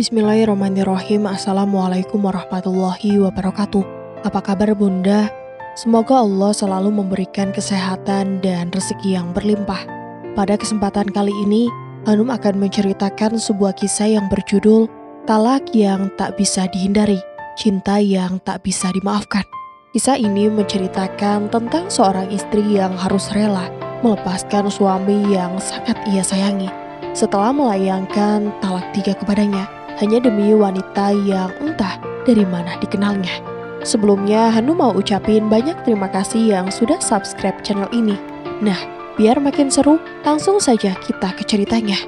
Bismillahirrahmanirrahim. Assalamualaikum warahmatullahi wabarakatuh. Apa kabar Bunda? Semoga Allah selalu memberikan kesehatan dan rezeki yang berlimpah. Pada kesempatan kali ini, Hanum akan menceritakan sebuah kisah yang berjudul Talak yang tak bisa dihindari, cinta yang tak bisa dimaafkan. Kisah ini menceritakan tentang seorang istri yang harus rela melepaskan suami yang sangat ia sayangi setelah melayangkan talak 3 kepadanya, hanya demi wanita yang entah dari mana dikenalnya. Sebelumnya, Hanum mau ucapin banyak terima kasih yang sudah subscribe channel ini. Nah, biar makin seru, langsung saja kita ke ceritanya.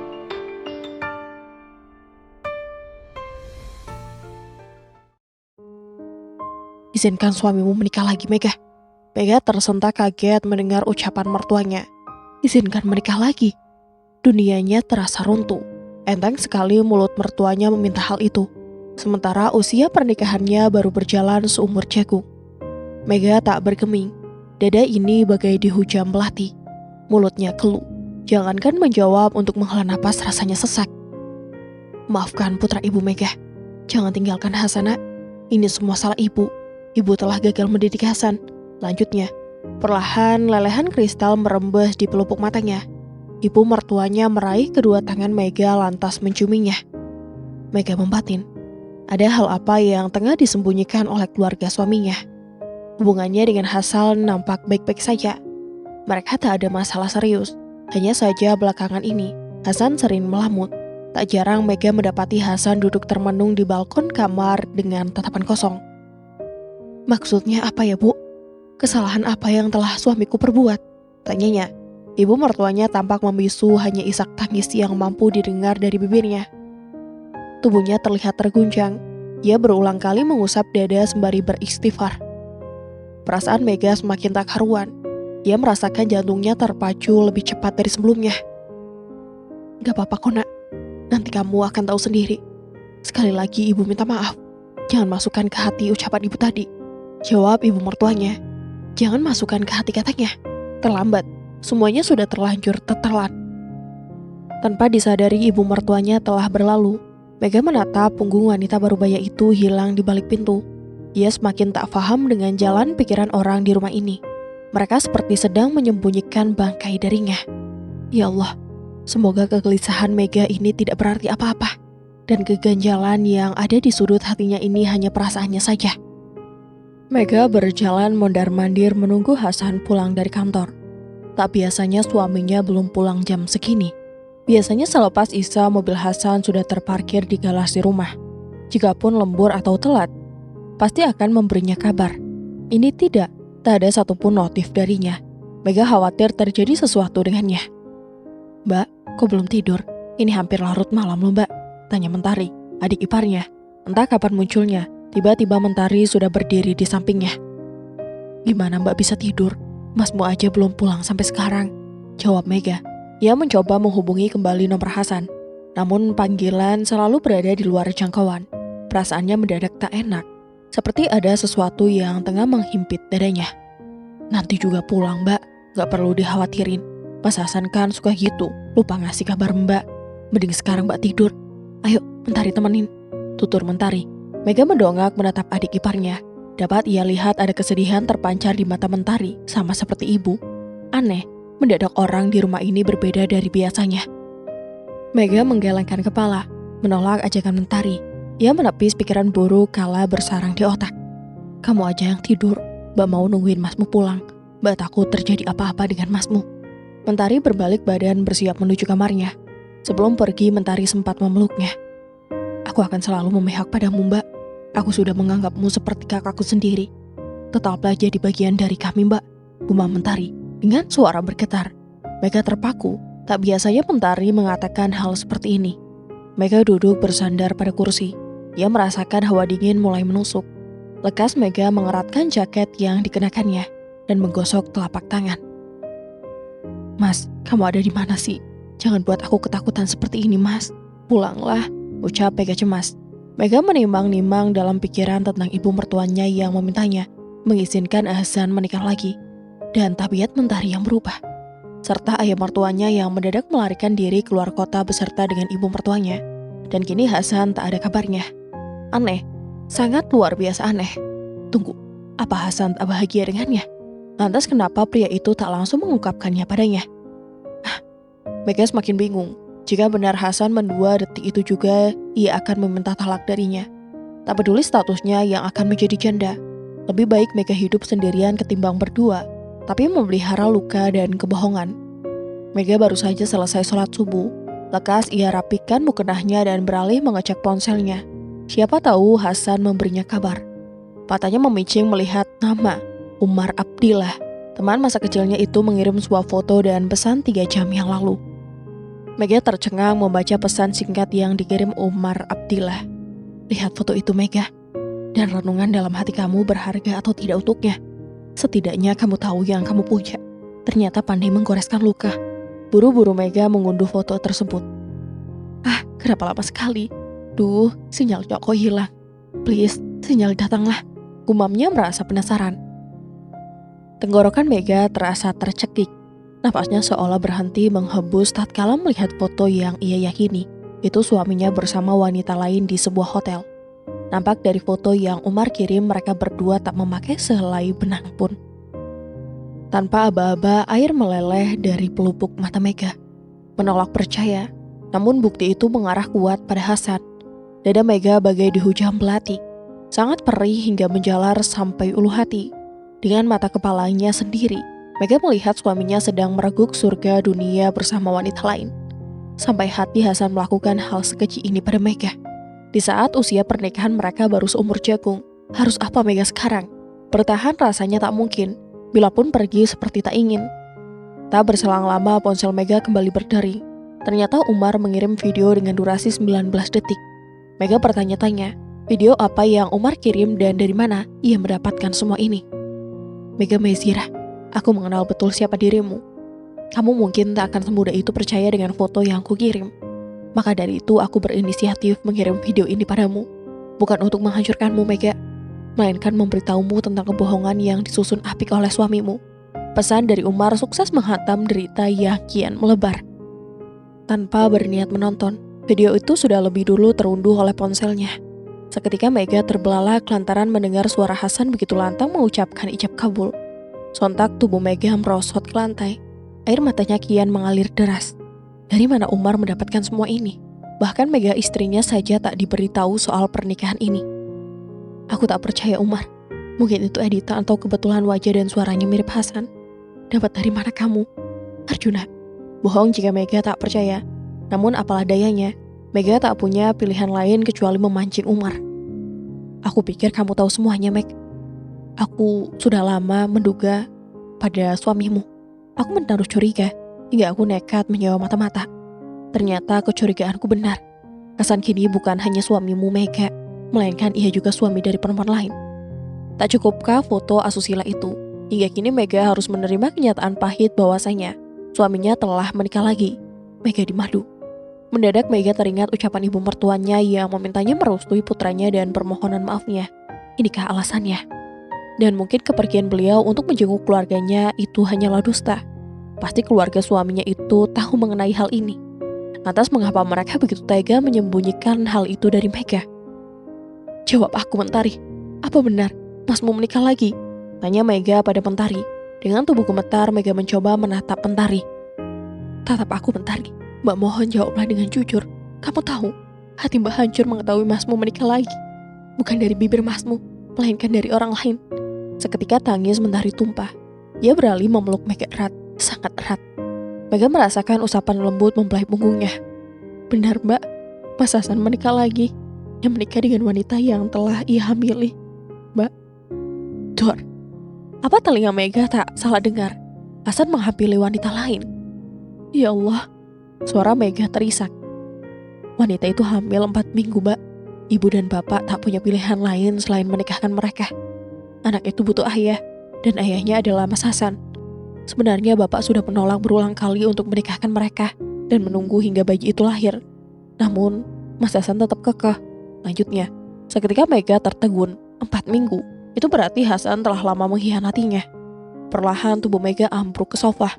Izinkan suamimu menikah lagi, Mega. Mega tersentak kaget mendengar ucapan mertuanya. Izinkan menikah lagi. Dunianya terasa runtuh. Enteng sekali mulut mertuanya meminta hal itu. Sementara usia pernikahannya baru berjalan seumur jagung. Mega tak bergeming. Dada ini bagai dihujam belati. Mulutnya keluh. Jangankan menjawab, untuk menghela napas rasanya sesak. Maafkan putra ibu Mega. Jangan tinggalkan Hasan, nak. Ini semua salah ibu. Ibu telah gagal mendidik Hasan. Lanjutnya, perlahan lelehan kristal merembes di pelupuk matanya. Ibu mertuanya meraih kedua tangan Mega lantas menciuminya. Mega membatin. Ada hal apa yang tengah disembunyikan oleh keluarga suaminya. Hubungannya dengan Hasan nampak baik-baik saja. Mereka tak ada masalah serius. Hanya saja belakangan ini, Hasan sering melamut. Tak jarang Mega mendapati Hasan duduk termenung di balkon kamar dengan tatapan kosong. Maksudnya apa ya, Bu? Kesalahan apa yang telah suamiku perbuat? Tanyanya. Ibu mertuanya tampak membisu, hanya isak tangis yang mampu didengar dari bibirnya. Tubuhnya terlihat terguncang. Ia berulang kali mengusap dada sembari beristighfar. Perasaan Mega semakin tak karuan. Ia merasakan jantungnya terpacu lebih cepat dari sebelumnya. Gak apa-apa kok, nak. Nanti kamu akan tahu sendiri. Sekali lagi ibu minta maaf. Jangan masukkan ke hati ucapan ibu tadi. Jawab ibu mertuanya. Jangan masukkan ke hati katanya. Terlambat. Semuanya sudah terlanjur tertelan. Tanpa disadari ibu mertuanya telah berlalu, Mega menatap punggung wanita parubaya itu hilang di balik pintu. Ia semakin tak paham dengan jalan pikiran orang di rumah ini. Mereka seperti sedang menyembunyikan bangkai darinya. Ya Allah, semoga kegelisahan Mega ini tidak berarti apa-apa. Dan keganjalan yang ada di sudut hatinya ini hanya perasaannya saja. Mega berjalan mondar-mandir menunggu Hasan pulang dari kantor. Tak biasanya suaminya belum pulang jam segini. Biasanya selepas Isya mobil Hasan sudah terparkir di garasi rumah. Jikapun lembur atau telat, pasti akan memberinya kabar. Ini tidak ada satupun notif darinya. Mega khawatir terjadi sesuatu dengannya. Mbak, kok belum tidur? Ini hampir larut malam loh, Mbak. Tanya Mentari, adik iparnya. Entah kapan munculnya, tiba-tiba Mentari sudah berdiri di sampingnya. Gimana Mbak bisa tidur? Masmu aja belum pulang sampai sekarang, jawab Mega. Ia mencoba menghubungi kembali nomor Hasan, namun panggilan selalu berada di luar jangkauan. Perasaannya mendadak tak enak, seperti ada sesuatu yang tengah menghimpit dadanya. Nanti juga pulang, Mbak, gak perlu dikhawatirin. Mas Hasan kan suka gitu, lupa ngasih kabar Mbak. Mending sekarang Mbak tidur. Ayo, Mentari temenin, tutur Mentari. Mega mendongak menatap adik iparnya. Dapat ia lihat ada kesedihan terpancar di mata Mentari, sama seperti ibu. Aneh, mendadak orang di rumah ini berbeda dari biasanya. Mega menggelengkan kepala, menolak ajakan Mentari. Ia menepis pikiran buruk kala bersarang di otak. Kamu aja yang tidur, Mbak mau nungguin Masmu pulang. Mbak takut terjadi apa-apa dengan Masmu. Mentari berbalik badan bersiap menuju kamarnya. Sebelum pergi, Mentari sempat memeluknya. Aku akan selalu memihak padamu, Mbak. Aku sudah menganggapmu seperti kakakku sendiri. Tetaplah jadi bagian dari kami, Mbak, gumam Mentari dengan suara bergetar. Mega terpaku, tak biasanya Mentari mengatakan hal seperti ini. Mega duduk bersandar pada kursi. Ia merasakan hawa dingin mulai menusuk. Lekas Mega mengeratkan jaket yang dikenakannya dan menggosok telapak tangan. Mas, kamu ada di mana sih? Jangan buat aku ketakutan seperti ini, Mas. Pulanglah, ucap Mega cemas. Mega menimbang-nimbang dalam pikiran tentang ibu mertuanya yang memintanya mengizinkan Hasan menikah lagi, dan tabiat Mentari yang berubah. serta ayah mertuanya yang mendadak melarikan diri keluar kota beserta dengan ibu mertuanya. Dan kini Hasan tak ada kabarnya. Aneh, sangat luar biasa aneh. Tunggu, apa Hasan tak bahagia dengannya? Lantas kenapa pria itu tak langsung mengungkapkannya padanya? Mega semakin bingung. Jika benar Hasan mendua detik itu juga, ia akan meminta talak darinya. Tak peduli statusnya yang akan menjadi janda. Lebih baik Mega hidup sendirian ketimbang berdua, tapi memelihara luka dan kebohongan. Mega baru saja selesai sholat subuh. Lekas ia rapikan mukenahnya dan beralih mengecek ponselnya. Siapa tahu Hasan memberinya kabar. Matanya memicing melihat nama Umar Abdillah. Teman masa kecilnya itu mengirim sebuah foto dan pesan 3 jam yang lalu. Mega tercengang membaca pesan singkat yang dikirim Umar Abdillah. Lihat foto itu Mega, dan renungan dalam hati kamu berharga atau tidak untuknya. Setidaknya kamu tahu yang kamu punya. Ternyata pandai menggoreskan luka. Buru-buru Mega mengunduh foto tersebut. Kenapa lama sekali? Duh, sinyal Joko hilang. Please, sinyal datanglah. Gumamnya merasa penasaran. Tenggorokan Mega terasa tercekik. Napasnya seolah berhenti menghembus tatkala melihat foto yang ia yakini. Itu suaminya bersama wanita lain di sebuah hotel. Nampak dari foto yang Umar kirim mereka berdua tak memakai sehelai benang pun. Tanpa aba-aba air meleleh dari pelupuk mata Mega. Menolak percaya, namun bukti itu mengarah kuat pada Hasan. Dada Mega bagai dihujam belati. Sangat perih hingga menjalar sampai ulu hati. Dengan mata kepalanya sendiri, Mega melihat suaminya sedang mereguk surga dunia bersama wanita lain. Sampai hati Hasan melakukan hal sekecil ini pada Mega. Di saat usia pernikahan mereka baru seumur jagung, harus apa Mega sekarang? Bertahan rasanya tak mungkin, bila pun pergi seperti tak ingin. Tak berselang lama ponsel Mega kembali berdering. Ternyata Umar mengirim video dengan durasi 19 detik. Mega bertanya-tanya, video apa yang Umar kirim dan dari mana ia mendapatkan semua ini? Mega Mezira, aku mengenal betul siapa dirimu. Kamu mungkin tak akan semudah itu percaya dengan foto yang aku kirim. Maka dari itu aku berinisiatif mengirim video ini padamu. Bukan untuk menghancurkanmu Mega, melainkan memberitahumu tentang kebohongan yang disusun apik oleh suamimu. Pesan dari Umar sukses menghantam derita yang kian melebar. Tanpa berniat menonton, video itu sudah lebih dulu terunduh oleh ponselnya. Seketika Mega terbelalak lantaran mendengar suara Hasan begitu lantang mengucapkan ijab kabul. Sontak tubuh Mega merosot ke lantai. Air matanya kian mengalir deras. Dari mana Umar mendapatkan semua ini? Bahkan Mega istrinya saja tak diberitahu soal pernikahan ini. Aku tak percaya Umar. Mungkin itu editan atau kebetulan wajah dan suaranya mirip Hasan. Dapat dari mana kamu? Arjuna. Bohong jika Mega tak percaya. Namun apalah dayanya, Mega tak punya pilihan lain kecuali memancing Umar. Aku pikir kamu tahu semuanya, Meg. Aku sudah lama menduga pada suamimu. Aku menaruh curiga, hingga aku nekat menjawab mata-mata. Ternyata kecurigaanku benar. Hasan kini bukan hanya suamimu Mega, melainkan ia juga suami dari perempuan lain. Tak cukupkah foto asusila itu? Hingga kini Mega harus menerima kenyataan pahit bahwasanya suaminya telah menikah lagi. Mega dimadu. Mendadak Mega teringat ucapan ibu mertuanya yang memintanya merestui putranya dan permohonan maafnya. Inikah alasannya? Dan mungkin kepergian beliau untuk menjenguk keluarganya itu hanyalah dusta. Pasti keluarga suaminya itu tahu mengenai hal ini. Lantas mengapa mereka begitu tega menyembunyikan hal itu dari Mega? Jawab aku, Mentari. Apa benar Mas mau menikah lagi? Tanya Mega pada Mentari. Dengan tubuh gemetar, Mega mencoba menatap Mentari. Tatap aku, Mentari. Mbak mohon jawablah dengan jujur. Kamu tahu, hati Mbak hancur mengetahui Masmu menikah lagi. Bukan dari bibir Masmu, melainkan dari orang lain. Seketika tangis Mentari tumpah. Ia beralih memeluk Mega erat, sangat erat. Mega merasakan usapan lembut membelai punggungnya. Benar Mbak, Mas Hasan menikah lagi. Dia menikah dengan wanita yang telah ia hamili. Mbak, Dor. Apa telinga Mega tak salah dengar? Hasan menghamili wanita lain. Ya Allah. Suara Mega terisak. Wanita itu hamil 4 minggu, Mbak. Ibu dan bapak tak punya pilihan lain selain menikahkan mereka. Anak itu butuh ayah, dan ayahnya adalah Mas Hasan. Sebenarnya bapak sudah menolak berulang kali untuk menikahkan mereka dan menunggu hingga bayi itu lahir. Namun, Mas Hasan tetap kekeh. Lanjutnya, seketika Mega tertegun. 4 minggu, itu berarti Hasan telah lama mengkhianatinya. Perlahan tubuh Mega ambruk ke sofa.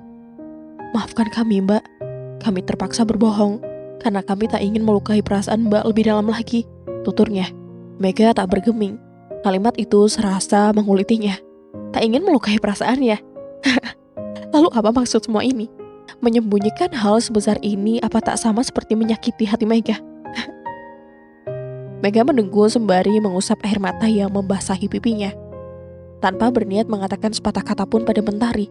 Maafkan kami, Mbak. Kami terpaksa berbohong. karena kami tak ingin melukai perasaan Mbak lebih dalam lagi, tuturnya. Mega tak bergeming. Kalimat itu serasa mengulitinya. Tak ingin melukai perasaan ya? Lalu apa maksud semua ini? Menyembunyikan hal sebesar ini apa tak sama seperti menyakiti hati Mega? Mega menunggu sembari mengusap air mata yang membasahi pipinya. Tanpa berniat mengatakan sepatah kata pun pada Mentari.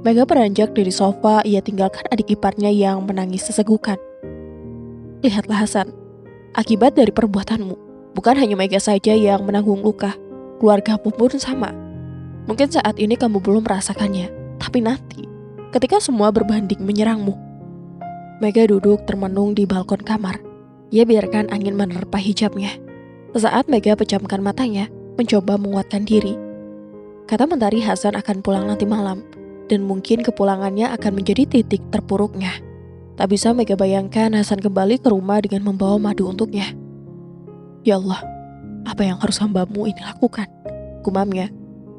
Mega beranjak dari sofa, ia tinggalkan adik iparnya yang menangis sesegukan. Lihatlah Hasan, akibat dari perbuatanmu, bukan hanya Mega saja yang menanggung luka, keluargamu pun sama. Mungkin saat ini kamu belum merasakannya, tapi nanti, ketika semua berbanding menyerangmu. Mega duduk termenung di balkon kamar. Ia biarkan angin menerpa hijabnya. Sesaat Mega pejamkan matanya, mencoba menguatkan diri. Kata Mentari Hasan akan pulang nanti malam, dan mungkin kepulangannya akan menjadi titik terpuruknya. Tak bisa Mega bayangkan Hasan kembali ke rumah dengan membawa madu untuknya. Ya Allah, apa yang harus hambamu ini lakukan? Gumamnya.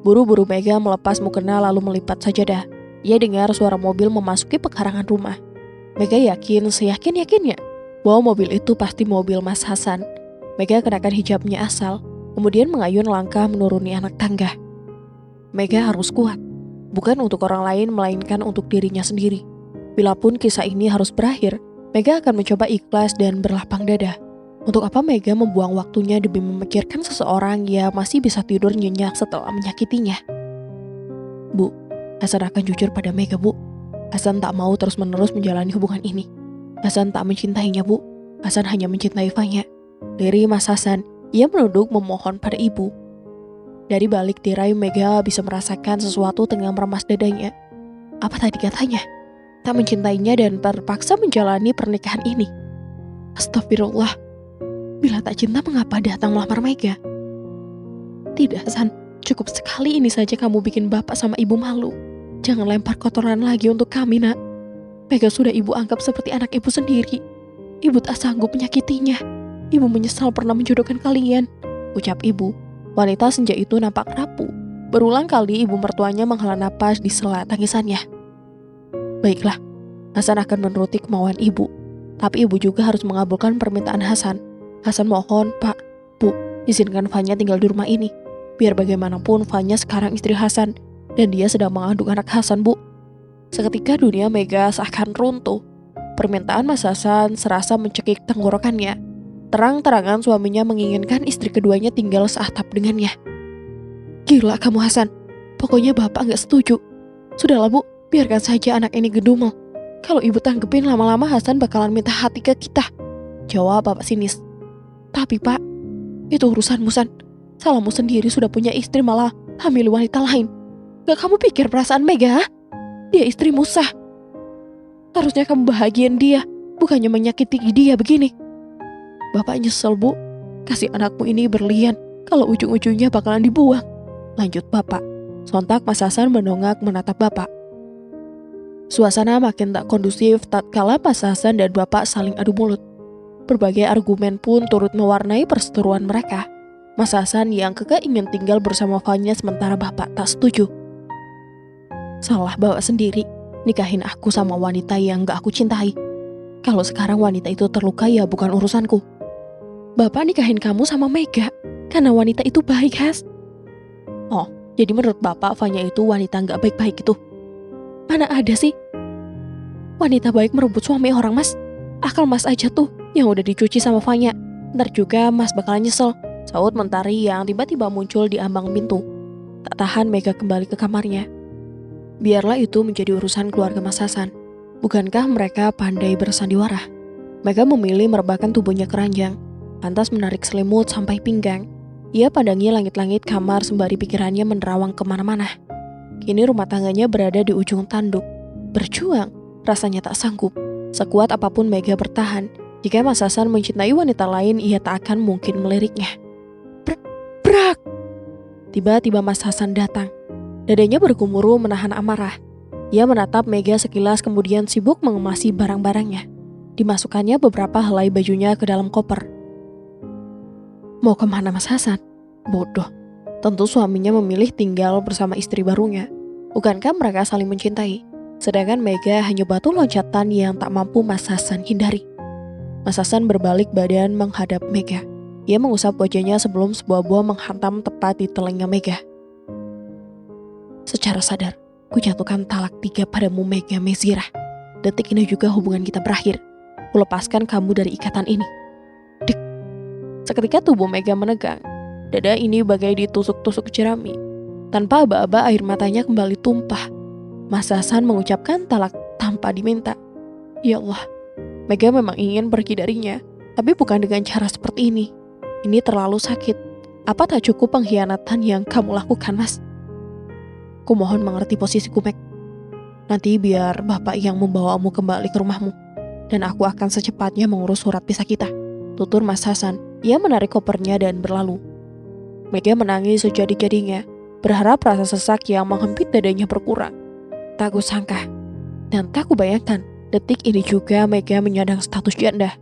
Buru-buru Mega melepas mukena lalu melipat sajadah. Ia dengar suara mobil memasuki pekarangan rumah. Mega yakin, seyakin-yakinnya, bahwa mobil itu pasti mobil Mas Hasan. Mega kenakan hijabnya asal, kemudian mengayun langkah menuruni anak tangga. Mega harus kuat, bukan untuk orang lain melainkan untuk dirinya sendiri. Bilapun kisah ini harus berakhir, Mega akan mencoba ikhlas dan berlapang dada. Untuk apa Mega membuang waktunya demi memikirkan seseorang yang masih bisa tidur nyenyak setelah menyakitinya? Bu, Hasan akan jujur pada Mega, Bu. Hasan tak mau terus-menerus menjalani hubungan ini. Hasan tak mencintainya, Bu. Hasan hanya mencintai Fanya. Dari Mas Hasan, ia menunduk memohon pada ibu. Dari balik tirai Mega bisa merasakan sesuatu tengah meremas dadanya. Apa tadi katanya? Tak mencintainya dan terpaksa menjalani pernikahan ini. Astagfirullah. Bila tak cinta mengapa datang melamar Mega? Tidak Hasan, cukup sekali ini saja kamu bikin bapak sama ibu malu. Jangan lempar kotoran lagi untuk kami, nak. Mega sudah ibu anggap seperti anak ibu sendiri. Ibu tak sanggup menyakitinya. Ibu menyesal pernah menjodohkan kalian, ucap ibu. Wanita senja itu nampak rapuh. Berulang kali ibu mertuanya menghela napas di sela tangisannya. Baiklah, Hasan akan menuruti kemauan ibu. Tapi ibu juga harus mengabulkan permintaan Hasan. Hasan mohon, Pak, Bu, izinkan Fanya tinggal di rumah ini. Biar bagaimanapun Fanya sekarang istri Hasan, dan dia sedang mengandung anak Hasan, Bu. Seketika dunia Mega seakan runtuh. Permintaan Mas Hasan serasa mencekik tenggorokannya. Terang-terangan suaminya menginginkan istri keduanya tinggal seatap dengannya. Gila kamu Hasan, pokoknya bapak gak setuju. Sudahlah Bu, biarkan saja anak ini gedumel. Kalau ibu tanggepin lama-lama Hasan bakalan minta hati ke kita, jawab bapak sinis. Tapi Pak, itu urusanmu San. Salahmu sendiri sudah punya istri malah hamil wanita lain. Gak kamu pikir perasaan Mega? Dia istrimu sah. Harusnya kamu bahagiain dia, bukannya menyakiti dia begini. Bapak nyesel Bu, kasih anakmu ini berlian, kalau ujung-ujungnya bakalan dibuang, lanjut bapak. Sontak Mas Hasan mendongak menatap bapak. Suasana makin tak kondusif tatkala Mas Hasan dan bapak saling adu mulut. Berbagai argumen pun turut mewarnai perseteruan mereka. Mas Hasan yang kekeh ingin tinggal bersama Fanya sementara bapak tak setuju. Salah bapak sendiri, nikahin aku sama wanita yang gak aku cintai. Kalau sekarang wanita itu terluka ya bukan urusanku. Bapak nikahin kamu sama Mega karena wanita itu baik, Has. Oh, jadi menurut bapak Fanya itu wanita gak baik-baik itu? Mana ada sih? Wanita baik merebut suami orang, Mas. Akal Mas aja tuh yang udah dicuci sama Fanya. Ntar juga Mas bakalan nyesel, saut Mentari yang tiba-tiba muncul di ambang pintu. Tak tahan Mega kembali ke kamarnya. Biarlah itu menjadi urusan keluarga Mas Hasan. Bukankah mereka pandai bersandiwara? Mega memilih merebahkan tubuhnya keranjang, lantas menarik selimut sampai pinggang. Ia pandangi langit-langit kamar sembari pikirannya menerawang kemana-mana. Kini rumah tangganya berada di ujung tanduk. Berjuang, rasanya tak sanggup. Sekuat apapun Mega bertahan, jika Mas Hasan mencintai wanita lain, ia tak akan mungkin meliriknya. Brak! Tiba-tiba Mas Hasan datang. Dadanya bergemuruh menahan amarah. Ia menatap Mega sekilas kemudian sibuk mengemasi barang-barangnya. Dimasukkannya beberapa helai bajunya ke dalam koper. Mau kemana Mas Hasan? Bodoh. Tentu suaminya memilih tinggal bersama istri barunya. Bukankah mereka saling mencintai? Sedangkan Mega hanya batu loncatan yang tak mampu Mas Hasan hindari. Mas Hasan berbalik badan menghadap Mega. Ia mengusap wajahnya sebelum sebuah buah menghantam tepat di telinga Mega. Secara sadar, ku jatuhkan talak 3 padamu Mega Mezira. Detik ini juga hubungan kita berakhir. Ku lepaskan kamu dari ikatan ini. Dik. Seketika tubuh Mega menegang. Dada ini bagai ditusuk-tusuk jerami. Tanpa aba-aba air matanya kembali tumpah. Mas Hasan mengucapkan talak tanpa diminta. Ya Allah, Mega memang ingin pergi darinya, tapi bukan dengan cara seperti ini. Ini terlalu sakit. Apa tak cukup pengkhianatan yang kamu lakukan, Mas? Ku mohon mengerti posisiku, Meg. Nanti biar bapak yang membawamu kembali ke rumahmu. Dan aku akan secepatnya mengurus surat pisah kita. Tutur Mas Hasan. Ia menarik kopernya dan berlalu. Mega menangis sejadi-jadinya, berharap rasa sesak yang menghempit dadanya berkurang. Tak kusangka, dan tak kubayangkan, detik ini juga Mega menyandang status janda.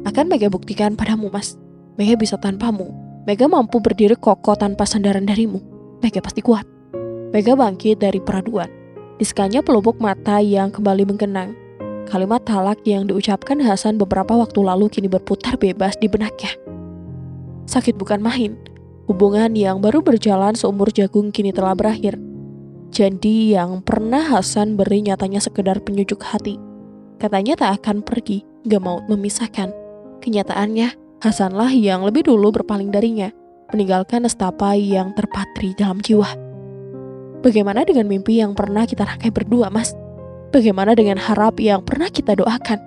Akan Mega buktikan padamu, Mas. Mega bisa tanpamu. Mega mampu berdiri kokoh tanpa sandaran darimu. Mega pasti kuat. Mega bangkit dari peraduan. Disekanya pelupuk mata yang kembali menggenang. Kalimat talak yang diucapkan Hasan beberapa waktu lalu kini berputar bebas di benaknya. Sakit bukan main. Hubungan yang baru berjalan seumur jagung kini telah berakhir. Janji yang pernah Hasan beri nyatanya sekedar penyujuk hati. Katanya tak akan pergi, gak mau memisahkan. Kenyataannya, Hasanlah yang lebih dulu berpaling darinya, meninggalkan nestapa yang terpatri dalam jiwa. Bagaimana dengan mimpi yang pernah kita rangkai berdua, Mas? Bagaimana dengan harap yang pernah kita doakan?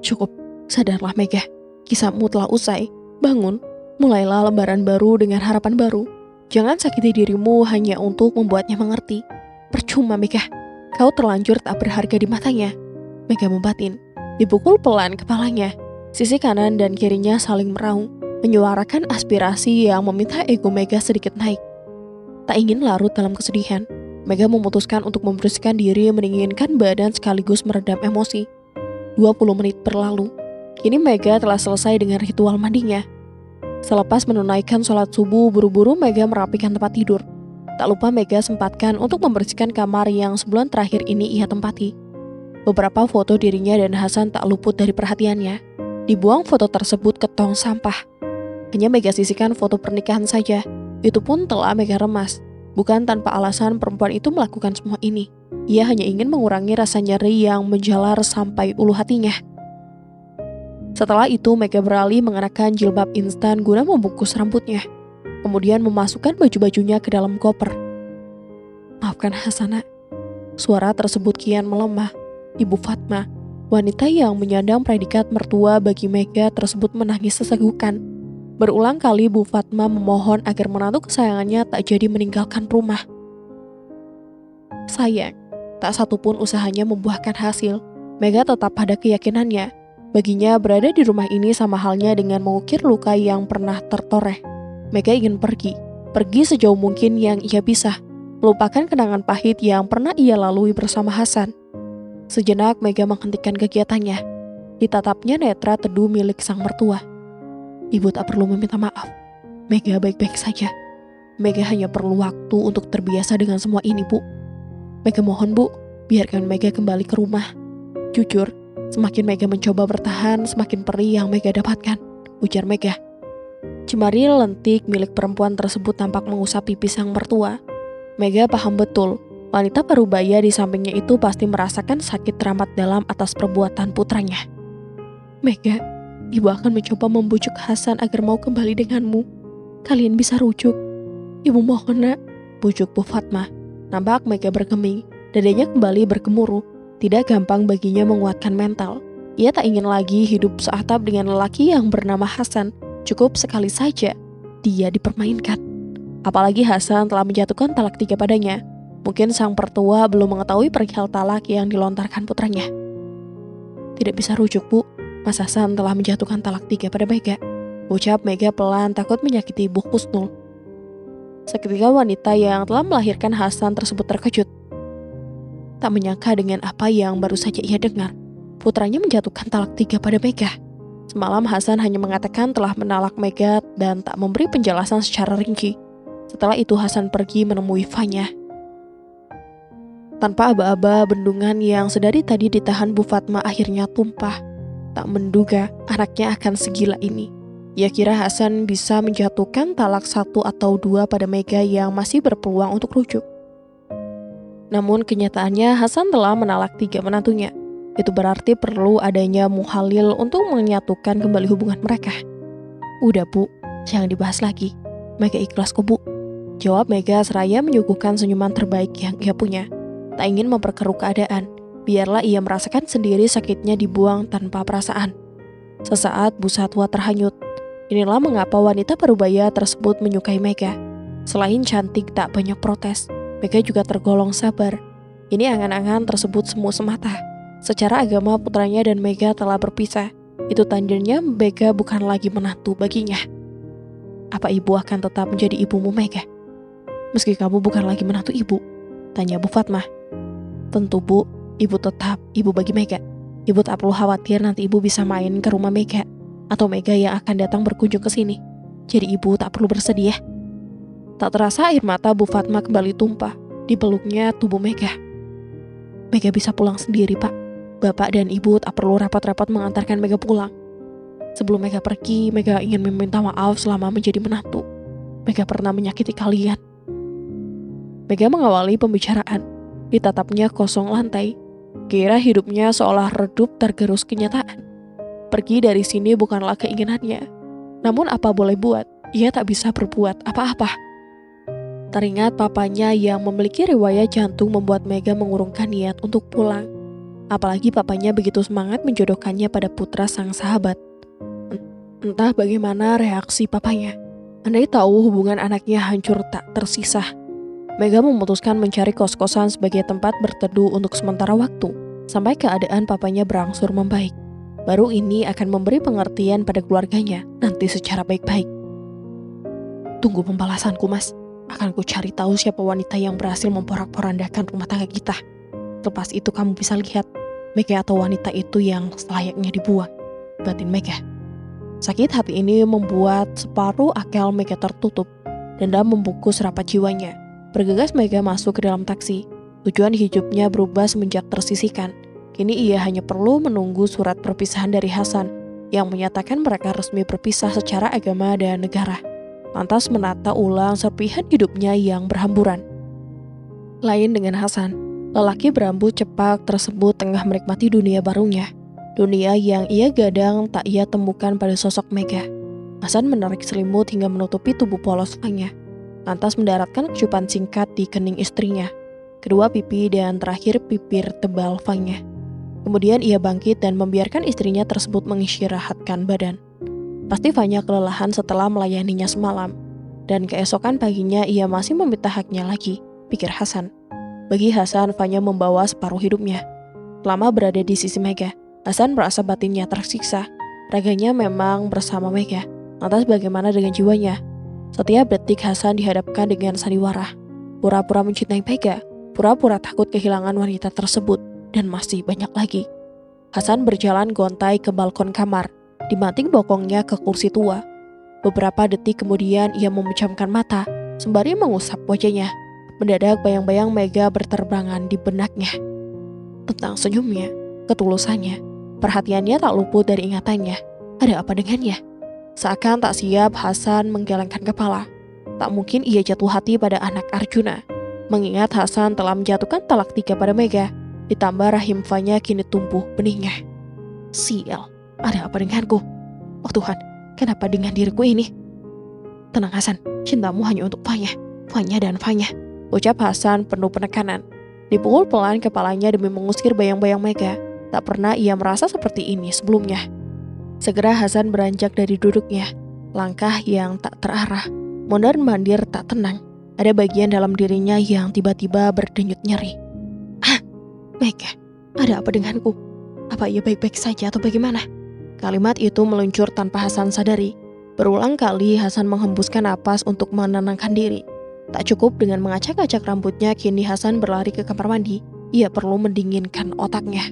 Cukup, sadarlah Mega. Kisahmu telah usai. Bangun, mulailah lembaran baru dengan harapan baru. Jangan sakiti dirimu hanya untuk membuatnya mengerti. Percuma, Mega. Kau terlanjur tak berharga di matanya. Mega membatin. Dipukul pelan kepalanya. Sisi kanan dan kirinya saling meraung, menyuarakan aspirasi yang meminta ego Mega sedikit naik. Tak ingin larut dalam kesedihan, Mega memutuskan untuk membersihkan diri mendinginkan badan sekaligus meredam emosi. 20 menit berlalu. Kini Mega telah selesai dengan ritual mandinya. Selepas menunaikan sholat subuh, buru-buru Mega merapikan tempat tidur. Tak lupa Mega sempatkan untuk membersihkan kamar yang sebulan terakhir ini ia tempati. Beberapa foto dirinya dan Hasan tak luput dari perhatiannya. Dibuang foto tersebut ke tong sampah. Hanya Mega sisihkan foto pernikahan saja. Itu pun telah Mega remas. Bukan tanpa alasan perempuan itu melakukan semua ini. Ia hanya ingin mengurangi rasa nyeri yang menjalar sampai ulu hatinya. Setelah itu Mega beralih mengenakan jilbab instan guna membungkus rambutnya. Kemudian memasukkan baju-bajunya ke dalam koper. Maafkan Hasana. Suara tersebut kian melemah. Ibu Fatma, wanita yang menyandang predikat mertua bagi Mega tersebut menangis sesegukan. Berulang kali Bu Fatma memohon agar menantu kesayangannya tak jadi meninggalkan rumah. Sayang, tak satupun usahanya membuahkan hasil. Mega tetap pada keyakinannya. Baginya berada di rumah ini sama halnya dengan mengukir luka yang pernah tertoreh. Mega ingin pergi sejauh mungkin yang ia bisa, melupakan kenangan pahit yang pernah ia lalui bersama Hasan. Sejenak Mega menghentikan kegiatannya. Ditatapnya netra teduh milik sang mertua. Ibu tak perlu meminta maaf. Mega baik-baik saja. Mega hanya perlu waktu untuk terbiasa dengan semua ini, Bu. Mega mohon, Bu, biarkan Mega kembali ke rumah. Jujur, semakin Mega mencoba bertahan, semakin perih yang Mega dapatkan, ujar Mega. Jemari lentik milik perempuan tersebut tampak mengusap pipi sang mertua. Mega paham betul, wanita parubaya di sampingnya itu pasti merasakan sakit teramat dalam atas perbuatan putranya. Mega, Ibu akan mencoba membujuk Hasan agar mau kembali denganmu. Kalian bisa rujuk. Ibu mohon, Nak, bujuk Bu Fatma. Nampak Mega bergeming, dadanya kembali bergemuruh. Tidak gampang baginya menguatkan mental. Ia tak ingin lagi hidup seatap dengan lelaki yang bernama Hasan. Cukup sekali saja dia dipermainkan. Apalagi Hasan telah menjatuhkan talak 3 padanya. Mungkin sang pertua belum mengetahui perihal talak yang dilontarkan putranya. Tidak bisa rujuk, Bu. Mas Hasan telah menjatuhkan talak 3 pada Mega. Ucap Mega pelan takut menyakiti Ibu Husnul. Seketika wanita yang telah melahirkan Hasan tersebut terkejut. Tak menyangka dengan apa yang baru saja ia dengar. Putranya menjatuhkan talak 3 pada Mega. Semalam Hasan hanya mengatakan telah menalak Mega dan tak memberi penjelasan secara rinci. Setelah itu Hasan pergi menemui Fanya. Tanpa aba-aba, bendungan yang sedari tadi ditahan Bu Fatma akhirnya tumpah. tak menduga anaknya akan segila ini. Ia kira Hasan bisa menjatuhkan talak 1 atau 2 pada Mega yang masih berpeluang untuk rujuk. Namun kenyataannya Hasan telah menalak 3 menantunya. Itu berarti perlu adanya muhalil untuk menyatukan kembali hubungan mereka. Udah bu, jangan dibahas lagi. Mega ikhlas kok bu. Jawab Mega seraya menyuguhkan senyuman terbaik yang ia punya. Tak ingin memperkeruh keadaan. Biarlah ia merasakan sendiri sakitnya dibuang tanpa perasaan. Sesaat Bu Satwa terhanyut. Inilah mengapa wanita parubaya tersebut menyukai Mega. Selain cantik tak banyak protes, Mega juga tergolong sabar. Ini angan-angan tersebut semu semata. Secara agama putranya dan Mega telah berpisah. Itu tandanya Mega bukan lagi menantu baginya. Apa ibu akan tetap menjadi ibumu Mega? Meski kamu bukan lagi menantu ibu, tanya Bu Fatmah. Tentu bu, ibu tetap ibu bagi Mega. Ibu tak perlu khawatir nanti ibu bisa main ke rumah Mega. Atau Mega yang akan datang berkunjung ke sini. Jadi ibu tak perlu bersedih ya. Tak terasa air mata Bu Fatmah kembali tumpah. Dipeluknya tubuh Mega. Mega bisa pulang sendiri pak. Bapak dan ibu tak perlu repot-repot mengantarkan Mega pulang. Sebelum Mega pergi, Mega ingin meminta maaf selama menjadi menantu. Mega pernah menyakiti kalian. Mega mengawali pembicaraan. Ditatapnya kosong lantai. Kira hidupnya seolah redup tergerus kenyataan. Pergi dari sini bukanlah keinginannya. Namun apa boleh buat, ia tak bisa berbuat apa-apa. Teringat papanya yang memiliki riwayat jantung membuat Mega mengurungkan niat untuk pulang. Apalagi papanya begitu semangat menjodohkannya pada putra sang sahabat. Entah bagaimana reaksi papanya. Andai tahu hubungan anaknya hancur tak tersisa. Mega memutuskan mencari kos-kosan sebagai tempat berteduh untuk sementara waktu, sampai keadaan papanya berangsur membaik. Baru ini akan memberi pengertian pada keluarganya nanti secara baik-baik. Tunggu pembalasanku mas. Akan ku cari tahu siapa wanita yang berhasil memporak-porandakan rumah tangga kita. Lepas itu kamu bisa lihat Mega atau wanita itu yang selayaknya dibuang. Batin Mega. Sakit hati ini membuat separuh akal Mega tertutup. Dendam membungkus rapat jiwanya. Bergegas Mega masuk ke dalam taksi. Tujuan hidupnya berubah semenjak tersisihkan. Kini ia hanya perlu menunggu surat perpisahan dari Hasan yang menyatakan mereka resmi berpisah secara agama dan negara. Lantas menata ulang serpihan hidupnya yang berhamburan. Lain dengan Hasan, lelaki berambut cepak tersebut tengah menikmati dunia barunya. Dunia yang ia gadang tak ia temukan pada sosok Mega. Hasan menarik selimut hingga menutupi tubuh polos Fanya. Lantas mendaratkan kecupan singkat di kening istrinya. Kedua pipi dan terakhir bibir tebal Fanya. Kemudian ia bangkit dan membiarkan istrinya tersebut mengistirahatkan badan. Pasti Fanya kelelahan setelah melayaninya semalam. Dan keesokan paginya ia masih meminta haknya lagi, pikir Hasan. Bagi Hasan, Fanya membawa separuh hidupnya. Selama berada di sisi Mega, Hasan merasa batinnya tersiksa. Raganya memang bersama Mega. Lantas bagaimana dengan jiwanya? Setiap detik Hasan dihadapkan dengan sandiwara. Pura-pura mencintai Mega, pura-pura takut kehilangan wanita tersebut. Dan masih banyak lagi. Hasan berjalan gontai ke balkon kamar, dibanting bokongnya ke kursi tua. Beberapa detik kemudian ia memejamkan mata, sembari mengusap wajahnya. Mendadak bayang-bayang Mega berterbangan di benaknya. Tentang senyumnya, ketulusannya, perhatiannya tak luput dari ingatannya. Ada apa dengannya? Seakan tak siap, Hasan menggelengkan kepala. Tak mungkin ia jatuh hati pada anak Arjuna. Mengingat Hasan telah menjatuhkan talak 3 pada Mega. Ditambah rahim Fanya kini tumbuh benihnya. Sial, ada apa denganku? Oh Tuhan, kenapa dengan diriku ini? Tenang Hasan, cintamu hanya untuk Fanya dan Fanya. Ucap Hasan penuh penekanan. Dipukul pelan kepalanya demi mengusir bayang-bayang Mega. Tak pernah ia merasa seperti ini sebelumnya. Segera Hasan beranjak dari duduknya. Langkah yang tak terarah, mondar-mandir tak tenang. Ada bagian dalam dirinya yang tiba-tiba berdenyut nyeri. Mega, ada apa denganku? Apa ia baik-baik saja atau bagaimana? Kalimat itu meluncur tanpa Hasan sadari. Berulang kali Hasan menghembuskan napas untuk menenangkan diri. Tak cukup dengan mengacak-acak rambutnya, kini Hasan berlari ke kamar mandi. Ia perlu mendinginkan otaknya.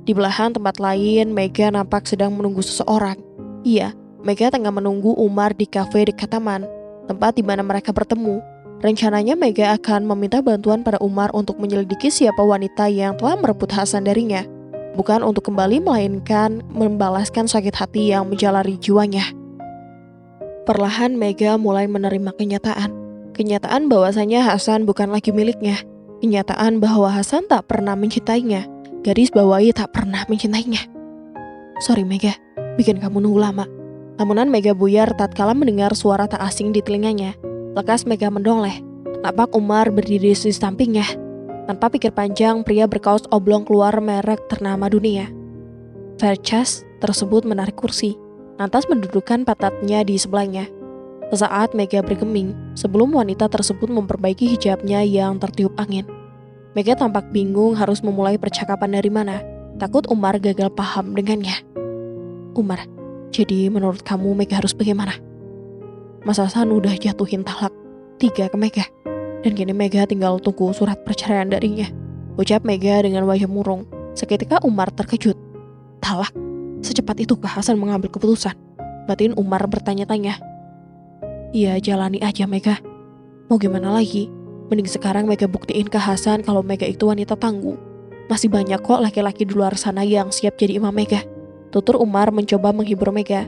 Di belahan tempat lain, Mega nampak sedang menunggu seseorang. Iya, Mega tengah menunggu Umar di kafe dekat taman, tempat di mana mereka bertemu. Rencananya Mega akan meminta bantuan pada Umar untuk menyelidiki siapa wanita yang telah merebut Hasan darinya. bukan untuk kembali melainkan membalaskan sakit hati yang menjalari jiwanya. Perlahan Mega mulai menerima kenyataan bahwasanya Hasan bukan lagi miliknya, kenyataan bahwa Hasan tak pernah mencintainya, garis bawahi tak pernah mencintainya. Sorry Mega, bikin kamu nunggu lama. Lamunan Mega buyar tatkala mendengar suara tak asing di telinganya. Lekas Mega mendoleh, nampak Umar berdiri di sampingnya. Tanpa pikir panjang, pria berkaos oblong keluar merek ternama dunia. Fairchas tersebut menarik kursi, lantas mendudukkan pantatnya di sebelahnya. Sesaat Mega bergeming sebelum wanita tersebut memperbaiki hijabnya yang tertiup angin. Mega tampak bingung harus memulai percakapan dari mana, takut Umar gagal paham dengannya. Umar, jadi menurut kamu Mega harus bagaimana? Mas Hasan udah jatuhin talak 3 ke Mega, dan kini Mega tinggal tunggu surat perceraian darinya, ucap Mega dengan wajah murung. Seketika Umar terkejut. Talak? Secepat itukah Hasan mengambil keputusan? Batin Umar bertanya-tanya. Iya, jalani aja Mega. Mau gimana lagi? Mending sekarang Mega buktiin ke Hasan kalau Mega itu wanita tangguh. Masih banyak kok laki-laki di luar sana yang siap jadi imam Mega. Tutur Umar mencoba menghibur Mega.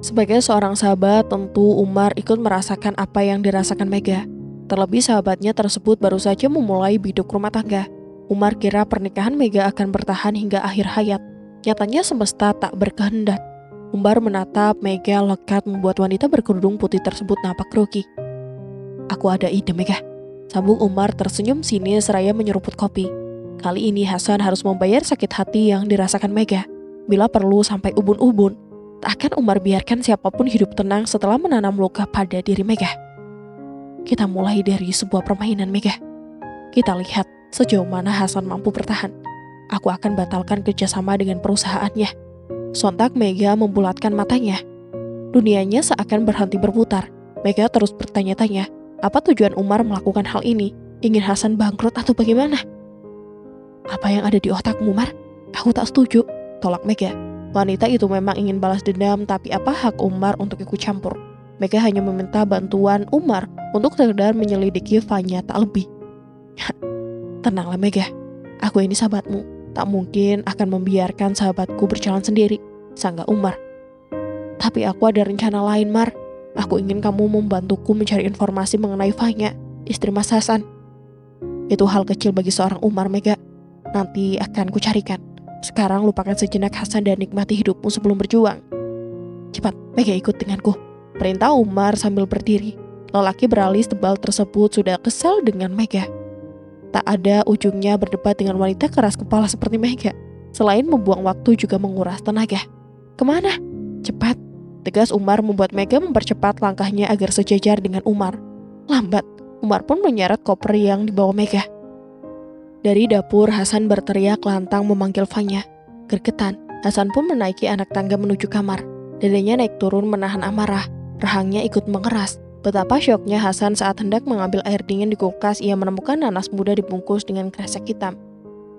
Sebagai seorang sahabat, tentu Umar ikut merasakan apa yang dirasakan Mega. Terlebih sahabatnya tersebut baru saja memulai biduk rumah tangga. Umar kira pernikahan Mega akan bertahan hingga akhir hayat. Nyatanya semesta tak berkehendak. Umar menatap Mega lekat membuat wanita berkerudung putih tersebut nampak grogi. Aku ada ide Mega, sambung Umar tersenyum sinis seraya menyeruput kopi. Kali ini Hasan harus membayar sakit hati yang dirasakan Mega. Bila perlu sampai ubun-ubun, tak akan Umar biarkan siapapun hidup tenang setelah menanam luka pada diri Mega. Kita mulai dari sebuah permainan Mega. Kita lihat sejauh mana Hasan mampu bertahan. Aku akan batalkan kerjasama dengan perusahaannya. Sontak Mega membulatkan matanya. Dunianya seakan berhenti berputar. Mega terus bertanya-tanya, apa tujuan Umar melakukan hal ini? Ingin Hasan bangkrut atau bagaimana? Apa yang ada di otakmu, Umar? Aku tak setuju, tolak Mega. Wanita itu memang ingin balas dendam, tapi apa hak Umar untuk ikut campur? Mega hanya meminta bantuan Umar untuk sekedar menyelidiki Fanya tak lebih. Tenanglah Mega, aku ini sahabatmu. Tak mungkin akan membiarkan sahabatku berjalan sendiri, sanggah Umar. Tapi aku ada rencana lain, Mar. Aku ingin kamu membantuku mencari informasi mengenai Fanya, istri Mas Hasan. Itu hal kecil bagi seorang Umar, Mega. Nanti akan kucarikan. Sekarang lupakan sejenak Hasan dan nikmati hidupmu sebelum berjuang. Cepat, Mega ikut denganku, perintah Umar sambil berdiri. Lelaki beralis tebal tersebut sudah kesal dengan Mega. Tak ada ujungnya berdebat dengan wanita keras kepala seperti Mega. Selain membuang waktu juga menguras tenaga. Kemana? Cepat, tegas Umar membuat Mega mempercepat langkahnya agar sejajar dengan Umar. Lambat, Umar pun menyeret koper yang dibawa Mega. Dari dapur, Hasan berteriak lantang memanggil Fanya. Gergetan, Hasan pun menaiki anak tangga menuju kamar. Dadanya naik turun menahan amarah. Rahangnya ikut mengeras. Betapa syoknya Hasan saat hendak mengambil air dingin di kulkas, ia menemukan nanas muda dibungkus dengan kresek hitam.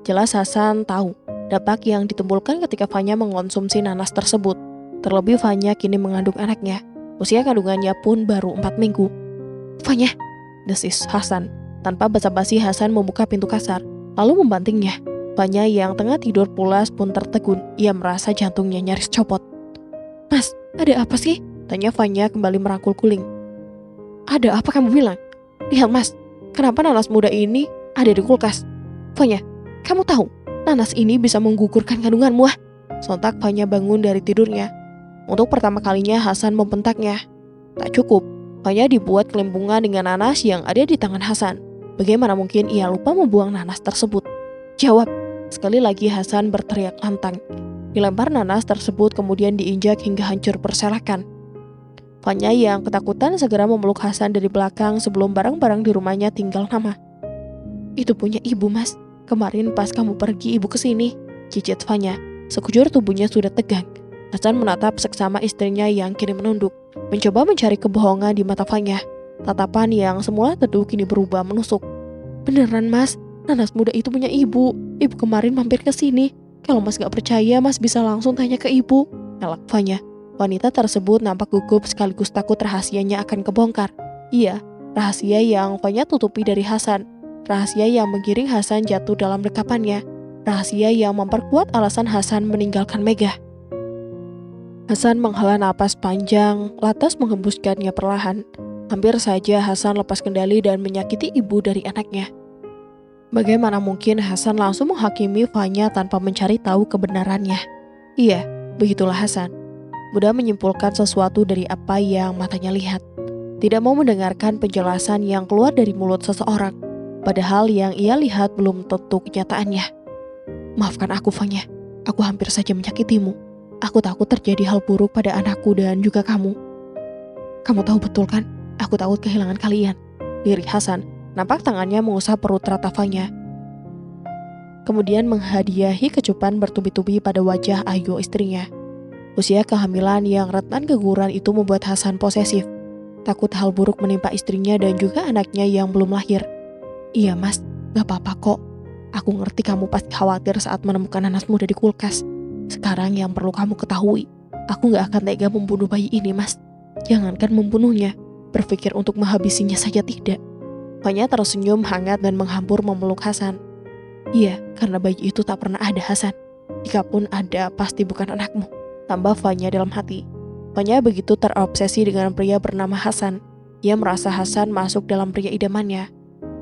Jelas Hasan tahu dampak yang ditimbulkan ketika Fanya mengonsumsi nanas tersebut. Terlebih Fanya kini mengandung anaknya. Usia kandungannya pun baru 4 minggu. Fanya, desis Hasan. Tanpa basa-basi Hasan membuka pintu kasar, lalu membantingnya. Fanya yang tengah tidur pulas pun tertegun. Ia merasa jantungnya nyaris copot. Mas, ada apa sih? Tanya Fanya kembali merangkul kuling. Ada apa kamu bilang? Lihat Mas, kenapa nanas muda ini ada di kulkas? Fanya, kamu tahu nanas ini bisa menggugurkan kandunganmu ah? Sontak Fanya bangun dari tidurnya. Untuk pertama kalinya Hasan membentaknya. Tak cukup, Fanya dibuat kelimpungan dengan nanas yang ada di tangan Hasan. Bagaimana mungkin ia lupa membuang nanas tersebut? Jawab! Sekali lagi Hasan berteriak lantang. Dilempar nanas tersebut kemudian diinjak hingga hancur berserakan. Fanya yang ketakutan segera memeluk Hasan dari belakang sebelum barang-barang di rumahnya tinggal nama. Itu punya ibu Mas. Kemarin pas kamu pergi ibu kesini, cicit Fanya. Sekujur tubuhnya sudah tegang. Hasan menatap seksama istrinya yang kini menunduk, mencoba mencari kebohongan di mata Fanya. Tatapan yang semula teduh kini berubah menusuk. Beneran Mas, nanas muda itu punya ibu. Ibu kemarin mampir ke sini. Kalau Mas gak percaya, Mas bisa langsung tanya ke ibu, elak Fanya. Wanita tersebut nampak gugup sekaligus takut rahasianya akan kebongkar. Iya, rahasia yang Fanya tutupi dari Hasan. Rahasia yang menggiring Hasan jatuh dalam dekapannya. rahasia yang memperkuat alasan Hasan meninggalkan Mega. Hasan menghela napas panjang, lantas menghembuskannya perlahan. Hampir saja Hasan lepas kendali dan menyakiti ibu dari anaknya. Bagaimana mungkin Hasan langsung menghakimi Fanya tanpa mencari tahu kebenarannya? Iya, begitulah Hasan. Mudah menyimpulkan sesuatu dari apa yang matanya lihat. Tidak mau mendengarkan penjelasan yang keluar dari mulut seseorang, padahal yang ia lihat belum tentu kenyataannya. Maafkan aku, Fanya. Aku hampir saja menyakitimu. Aku takut terjadi hal buruk pada anakku dan juga kamu. Kamu tahu betul kan? Aku takut kehilangan kalian. Lirik Hasan, nampak tangannya mengusap perut rata Fanya. Kemudian menghadiahi kecupan bertubi-tubi pada wajah Ayu istrinya. Usia kehamilan yang rentan keguguran itu membuat Hasan posesif. Takut hal buruk menimpa istrinya dan juga anaknya yang belum lahir. Iya mas, gak apa-apa kok. Aku ngerti kamu pasti khawatir saat menemukan nanas muda di kulkas. Sekarang yang perlu kamu ketahui, aku gak akan tega membunuh bayi ini mas. Jangankan membunuhnya, berpikir untuk menghabisinya saja tidak. Fanya tersenyum hangat dan menghampur memeluk Hasan. Iya, karena bayi itu tak pernah ada Hasan. Jikapun ada, pasti bukan anakmu, tambah Fanya dalam hati. Fanya begitu terobsesi dengan pria bernama Hasan. Ia merasa Hasan masuk dalam pria idamannya.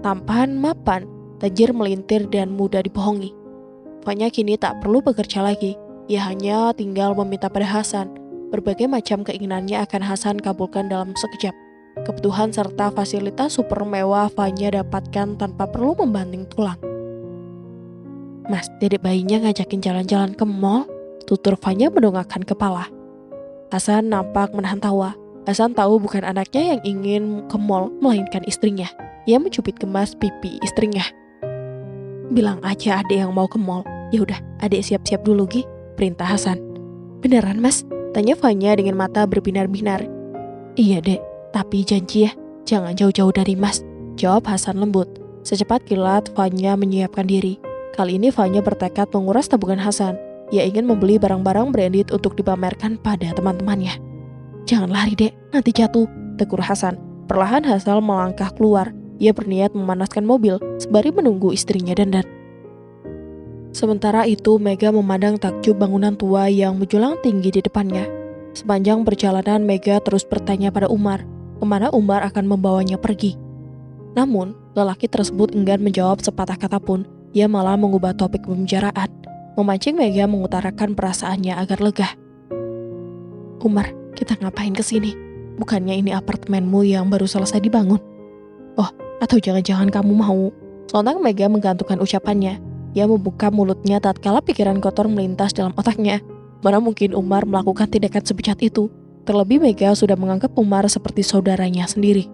Tampan, mapan, tajir melintir dan mudah dibohongi. Fanya kini tak perlu bekerja lagi. Ia hanya tinggal meminta pada Hasan. Berbagai macam keinginannya akan Hasan kabulkan dalam sekejap. Kebutuhan serta fasilitas super mewah Fanya dapatkan tanpa perlu membanting tulang. Mas, dedek bayinya ngajakin jalan-jalan ke mall? Tutur Fanya mendongakkan kepala. Hasan nampak menahan tawa. Hasan tahu bukan anaknya yang ingin ke mall, melainkan istrinya. Ia mencubit gemas pipi istrinya. Bilang aja adek yang mau ke mall. Ya udah, adek siap-siap dulu Gi, perintah Hasan. Beneran mas? Tanya Fanya dengan mata berbinar-binar. Iya dek, tapi janji ya, jangan jauh-jauh dari mas, jawab Hasan lembut. Secepat kilat Fanya menyiapkan diri. Kali ini Fanya bertekad menguras tabungan Hasan. Ia ingin membeli barang-barang branded untuk dipamerkan pada teman-temannya. Jangan lari dek, nanti jatuh, tegur Hasan. Perlahan Hasan melangkah keluar. Ia berniat memanaskan mobil sembari menunggu istrinya dandan. Sementara itu Mega memandang takjub bangunan tua yang menjulang tinggi di depannya. Sepanjang perjalanan Mega terus bertanya pada Umar, kemana Umar akan membawanya pergi. Namun, lelaki tersebut enggan menjawab sepatah kata pun. Ia malah mengubah topik pembicaraan, memancing Mega mengutarakan perasaannya agar lega. Umar, kita ngapain kesini? Bukannya ini apartemenmu yang baru selesai dibangun? Oh, atau jangan-jangan kamu mau? Sontak Mega menggantungkan ucapannya. Ia membuka mulutnya tatkala pikiran kotor melintas dalam otaknya. Mana mungkin Umar melakukan tindakan sebejat itu? Terlebih Mega sudah menganggap Umar seperti saudaranya sendiri.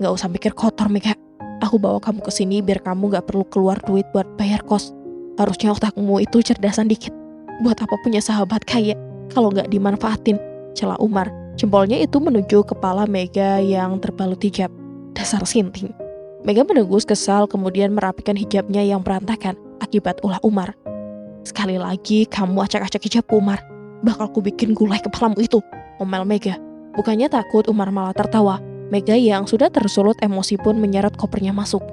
Gak usah pikir kotor Mega. Aku bawa kamu ke sini biar kamu gak perlu keluar duit buat bayar kos. Harusnya otakmu itu cerdasan dikit. Buat apa punya sahabat kaya kalau gak dimanfaatin? Celah Umar. Jempolnya itu menuju kepala Mega yang terbalut hijab. Dasar sinting. Mega mendengus kesal kemudian merapikan hijabnya yang berantakan akibat ulah Umar. Sekali lagi kamu acak-acak hijabku Umar. Bakal ku bikin gulai kepalamu itu, omel Mega. Bukannya takut, Umar malah tertawa. Mega yang sudah tersulut emosi pun menyeret kopernya masuk.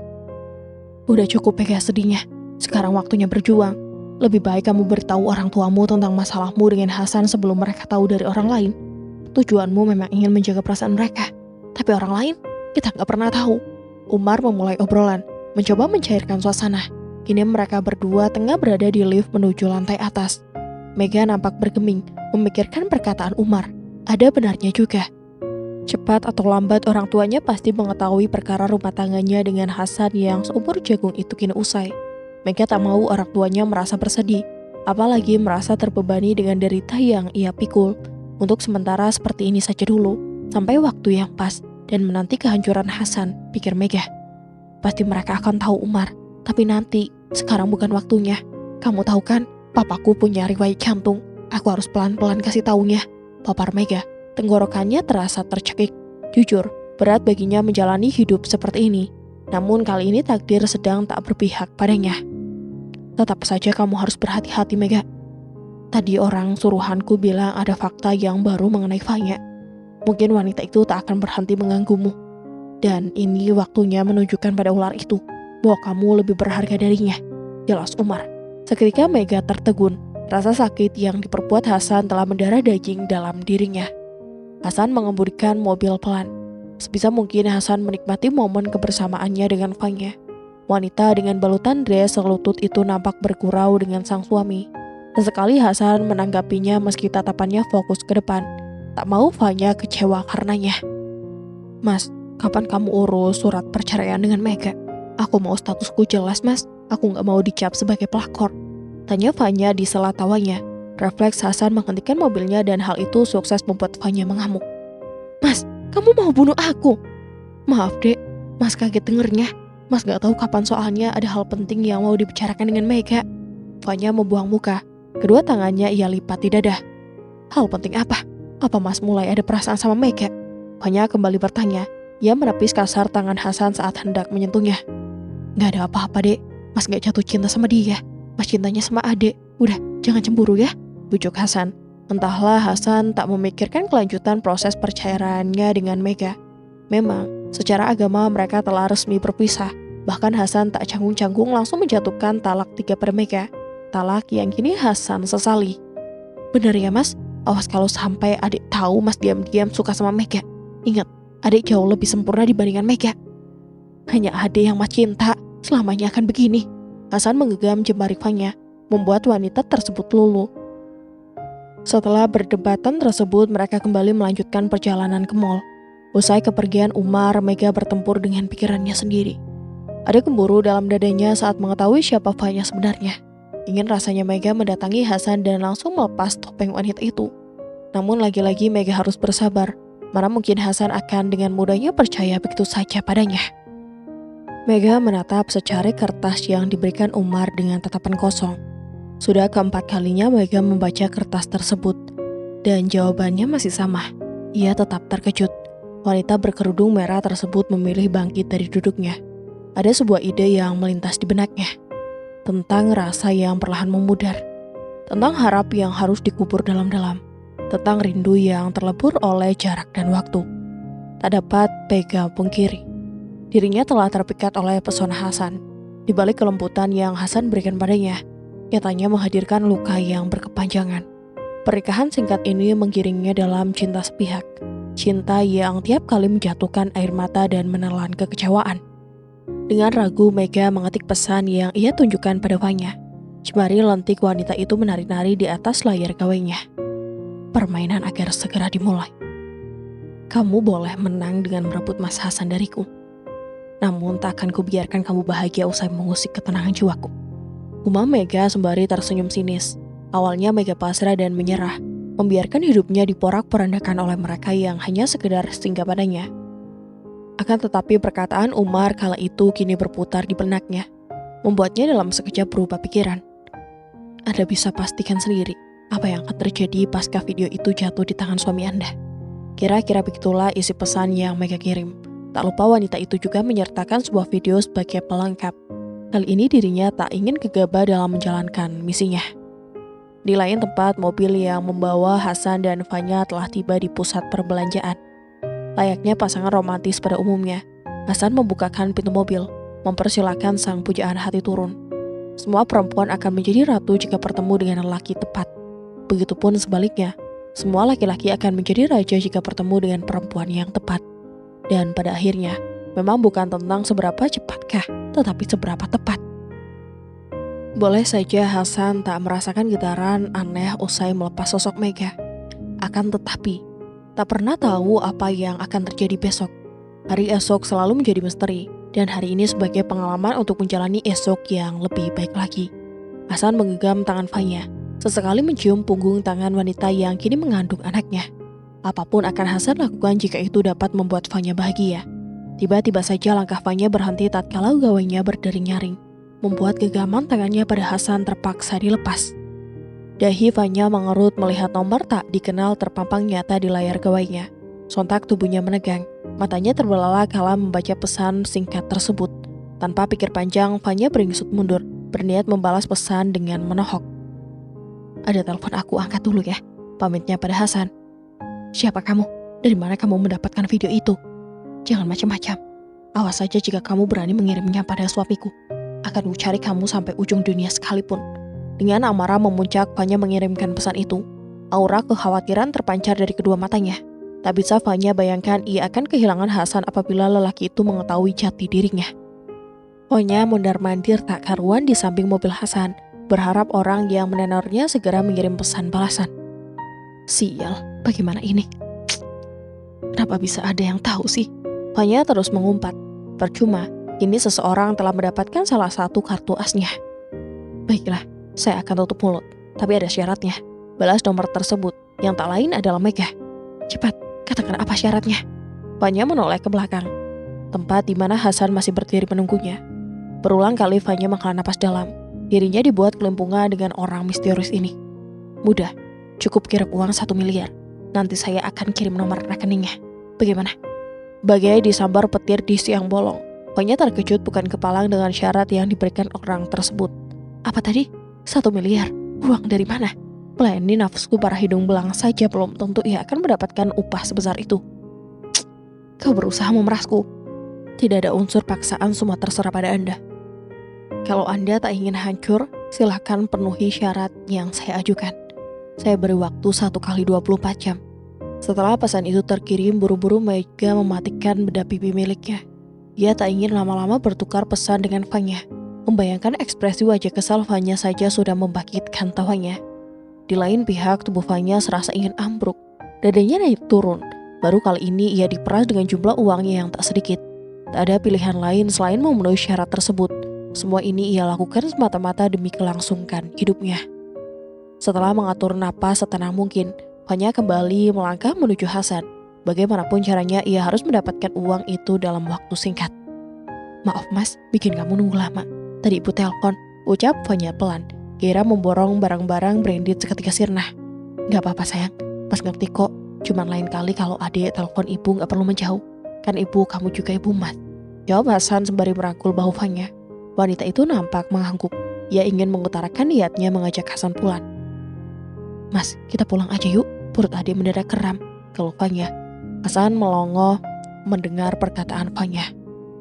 Udah cukup Mega sedihnya. Sekarang waktunya berjuang. Lebih baik kamu beritahu orang tuamu tentang masalahmu dengan Hasan sebelum mereka tahu dari orang lain. Tujuanmu memang ingin menjaga perasaan mereka. Tapi orang lain, kita gak pernah tahu. Umar memulai obrolan, mencoba mencairkan suasana. Kini mereka berdua tengah berada di lift menuju lantai atas. Mega nampak bergeming, memikirkan perkataan Umar. Ada benarnya juga. Cepat atau lambat orang tuanya pasti mengetahui perkara rumah tangganya dengan Hasan yang seumur jagung itu kini usai. Mega tak mau orang tuanya merasa bersedih, apalagi merasa terbebani dengan derita yang ia pikul. Untuk sementara seperti ini saja dulu, sampai waktu yang pas dan menanti kehancuran Hasan, pikir Mega. Pasti mereka akan tahu Umar, tapi nanti, sekarang bukan waktunya. Kamu tahu kan, papaku punya riwayat jantung. Aku harus pelan-pelan kasih taunya, papar Mega. Tenggorokannya terasa tercekik. Jujur, berat baginya menjalani hidup seperti ini. Namun kali ini takdir sedang tak berpihak padanya. Tetap saja kamu harus berhati-hati Mega. Tadi orang suruhanku bilang ada fakta yang baru mengenai Fanya. Mungkin wanita itu tak akan berhenti mengganggumu. Dan ini waktunya menunjukkan pada ular itu bahwa kamu lebih berharga darinya. Jelas Umar. Seketika Mega tertegun. Rasa sakit yang diperbuat Hasan telah mendarah daging dalam dirinya. Hasan mengemudikan mobil pelan. Sebisa mungkin Hasan menikmati momen kebersamaannya dengan Fanya. Wanita dengan balutan dress selutut itu nampak bergurau dengan sang suami. Sesekali Hasan menanggapinya meski tatapannya fokus ke depan. Tak mau Fanya kecewa karenanya. "Mas, kapan kamu urus surat perceraian dengan Mega? Aku mau statusku jelas, Mas. Aku gak mau dicap sebagai pelakor," tanya Fanya di sela tawanya. Refleks Hasan menghentikan mobilnya dan hal itu sukses membuat Fanya mengamuk. "Mas, kamu mau bunuh aku?" "Maaf, Dek. Mas kaget dengernya. Mas gak tahu kapan soalnya ada hal penting yang mau dibicarakan dengan Mega." Fanya membuang muka. Kedua tangannya ia lipat di dada. "Hal penting apa? Apa Mas mulai ada perasaan sama Mega?" Fanya kembali bertanya. Ia menepis kasar tangan Hasan saat hendak menyentuhnya. "Gak ada apa-apa, Dek. Mas gak jatuh cinta sama dia. Mas cintanya sama adek. Udah, jangan cemburu ya," bujuk Hasan. Entahlah Hasan tak memikirkan kelanjutan proses perceraiannya dengan Mega. Memang, secara agama mereka telah resmi berpisah. Bahkan Hasan tak canggung-canggung langsung menjatuhkan talak 3 pada Mega. Talak yang kini Hasan sesali. "Bener ya, Mas? Awas kalau sampai adik tahu Mas diam-diam suka sama Mega. Ingat, adik jauh lebih sempurna dibandingkan Mega." "Hanya adik yang Mas cinta. Selamanya akan begini." Hasan menggenggam jemari Fanya, membuat wanita tersebut luluh. Setelah berdebatan tersebut, mereka kembali melanjutkan perjalanan ke mall. Usai kepergian Umar, Mega bertempur dengan pikirannya sendiri. Ada cemburu dalam dadanya saat mengetahui siapa Fanya sebenarnya. Ingin rasanya Mega mendatangi Hasan dan langsung melepas topeng wanita itu. Namun lagi-lagi Mega harus bersabar. Mana mungkin Hasan akan dengan mudahnya percaya begitu saja padanya. Mega menatap secari kertas yang diberikan Umar dengan tatapan kosong. Sudah keempat kalinya Mega membaca kertas tersebut, dan jawabannya masih sama. Ia tetap terkejut. Wanita berkerudung merah tersebut memilih bangkit dari duduknya. Ada sebuah ide yang melintas di benaknya. Tentang rasa yang perlahan memudar. Tentang harap yang harus dikubur dalam-dalam. Tentang rindu yang terlebur oleh jarak dan waktu. Tak dapat Mega pungkiri. Dirinya telah terpikat oleh pesona Hasan. Di balik kelembutan yang Hasan berikan padanya, nyatanya menghadirkan luka yang berkepanjangan. Pernikahan singkat ini menggiringnya dalam cinta sepihak. Cinta yang tiap kali menjatuhkan air mata dan menelan kekecewaan. Dengan ragu, Mega mengetik pesan yang ia tunjukkan pada Fanya. Jemari lentik wanita itu menari-nari di atas layar gawainya. Permainan agar segera dimulai. "Kamu boleh menang dengan merebut Mas Hasan dariku. Namun tak akan kubiarkan kamu bahagia usai mengusik ketenangan jiwaku." Umar Mega sembari tersenyum sinis. Awalnya Mega pasrah dan menyerah, membiarkan hidupnya diporak-porandakan oleh mereka yang hanya sekedar singgah padanya. Akan tetapi perkataan Umar kala itu kini berputar di benaknya, membuatnya dalam sekejap berubah pikiran. Anda bisa pastikan sendiri apa yang akan terjadi pasca video itu jatuh di tangan suami Anda. Kira-kira begitulah isi pesan yang Mega kirim. Tak lupa wanita itu juga menyertakan sebuah video sebagai pelengkap. Kali ini dirinya tak ingin gegabah dalam menjalankan misinya. Di lain tempat, mobil yang membawa Hasan dan Fanya telah tiba di pusat perbelanjaan. Layaknya pasangan romantis pada umumnya, Hasan membukakan pintu mobil, mempersilahkan sang pujaan hati turun. Semua perempuan akan menjadi ratu jika bertemu dengan lelaki tepat. Begitupun sebaliknya, semua laki-laki akan menjadi raja jika bertemu dengan perempuan yang tepat. Dan pada akhirnya, memang bukan tentang seberapa cepatkah, tetapi seberapa tepat. Boleh saja Hasan tak merasakan getaran aneh usai melepas sosok Mega. Akan tetapi, tak pernah tahu apa yang akan terjadi besok. Hari esok selalu menjadi misteri, dan hari ini sebagai pengalaman untuk menjalani esok yang lebih baik lagi. Hasan menggenggam tangan Fanya, sesekali mencium punggung tangan wanita yang kini mengandung anaknya. Apapun akan Hasan lakukan jika itu dapat membuat Fanya bahagia. Tiba-tiba saja langkah Fanya berhenti tatkala gawainya berdering-nyaring, membuat genggaman tangannya pada Hasan terpaksa dilepas. Dahi Fanya mengerut melihat nomor tak dikenal terpampang nyata di layar gawainya. Sontak tubuhnya menegang, matanya terbelalak kala membaca pesan singkat tersebut. Tanpa pikir panjang, Fanya beringsut mundur, berniat membalas pesan dengan menohok. "Ada telepon aku, angkat dulu ya," pamitnya pada Hasan. "Siapa kamu? Dari mana kamu mendapatkan video itu? Jangan macam-macam. Awas saja jika kamu berani mengirimnya pada suamiku. Akan kucari kamu sampai ujung dunia sekalipun. Dengan amarah memuncak, Fanya mengirimkan pesan itu. Aura kekhawatiran terpancar dari kedua matanya. Tak bisa Fanya bayangkan ia akan kehilangan Hasan apabila lelaki itu mengetahui jati dirinya. Fanya mondar-mandir tak karuan di samping mobil Hasan, berharap orang yang menenornya segera mengirim pesan balasan. Sial, bagaimana ini? Kenapa bisa ada yang tahu sih? Fanya terus mengumpat. Percuma, kini seseorang telah mendapatkan salah satu kartu asnya. Baiklah, saya akan tutup mulut, tapi ada syaratnya. Balas nomor tersebut, yang tak lain adalah Mega. Cepat, katakan apa syaratnya? Fanya menoleh ke belakang, tempat di mana Hasan masih berdiri menunggunya. Berulang kali Fanya menghela napas dalam. Dirinya dibuat kelimpungan dengan orang misterius ini. Mudah, cukup kirim uang 1 miliar. Nanti saya akan kirim nomor rekeningnya. Bagaimana? Bagai disambar petir di siang bolong, Fanya terkejut bukan kepalang dengan syarat yang diberikan orang tersebut. Apa tadi? 1 miliar? Uang dari mana? Melayani nafsu para hidung belang saja belum tentu ia akan mendapatkan upah sebesar itu. Kau berusaha memerasku. Tidak ada unsur paksaan, semua terserah pada Anda. Kalau Anda tak ingin hancur, silakan penuhi syarat yang saya ajukan. Saya beri waktu 1 kali 24 jam. Setelah pesan itu terkirim, buru-buru Mega mematikan bedah pipi miliknya. Ia tak ingin lama-lama bertukar pesan dengan Fanya. Membayangkan ekspresi wajah kesal Fanya saja sudah membangkitkan tawanya. Di lain pihak, tubuh Fanya serasa ingin ambruk. Dadanya naik turun. Baru kali ini ia diperas dengan jumlah uangnya yang tak sedikit. Tak ada pilihan lain selain memenuhi syarat tersebut. Semua ini ia lakukan semata-mata demi kelangsungan hidupnya. Setelah mengatur napas setenang mungkin, Fanya kembali melangkah menuju Hasan. Bagaimanapun caranya, ia harus mendapatkan uang itu dalam waktu singkat. Maaf mas, bikin kamu nunggu lama. Tadi ibu telepon, ucap Fanya pelan. Kira memborong barang-barang branded seketika sirna. Gak apa-apa sayang, mas ngerti kok. Cuman lain kali kalau adik telepon ibu gak perlu menjauh. Kan ibu kamu juga ibu mas. Jawab Hasan sembari merangkul bahu Fanya. Wanita itu nampak mengangguk. Ia ingin mengutarakan niatnya mengajak Hasan pulang. Mas, kita pulang aja yuk. Perut adik mendadak kram, keluh Fanya. Hasan melongo mendengar perkataan Fanya.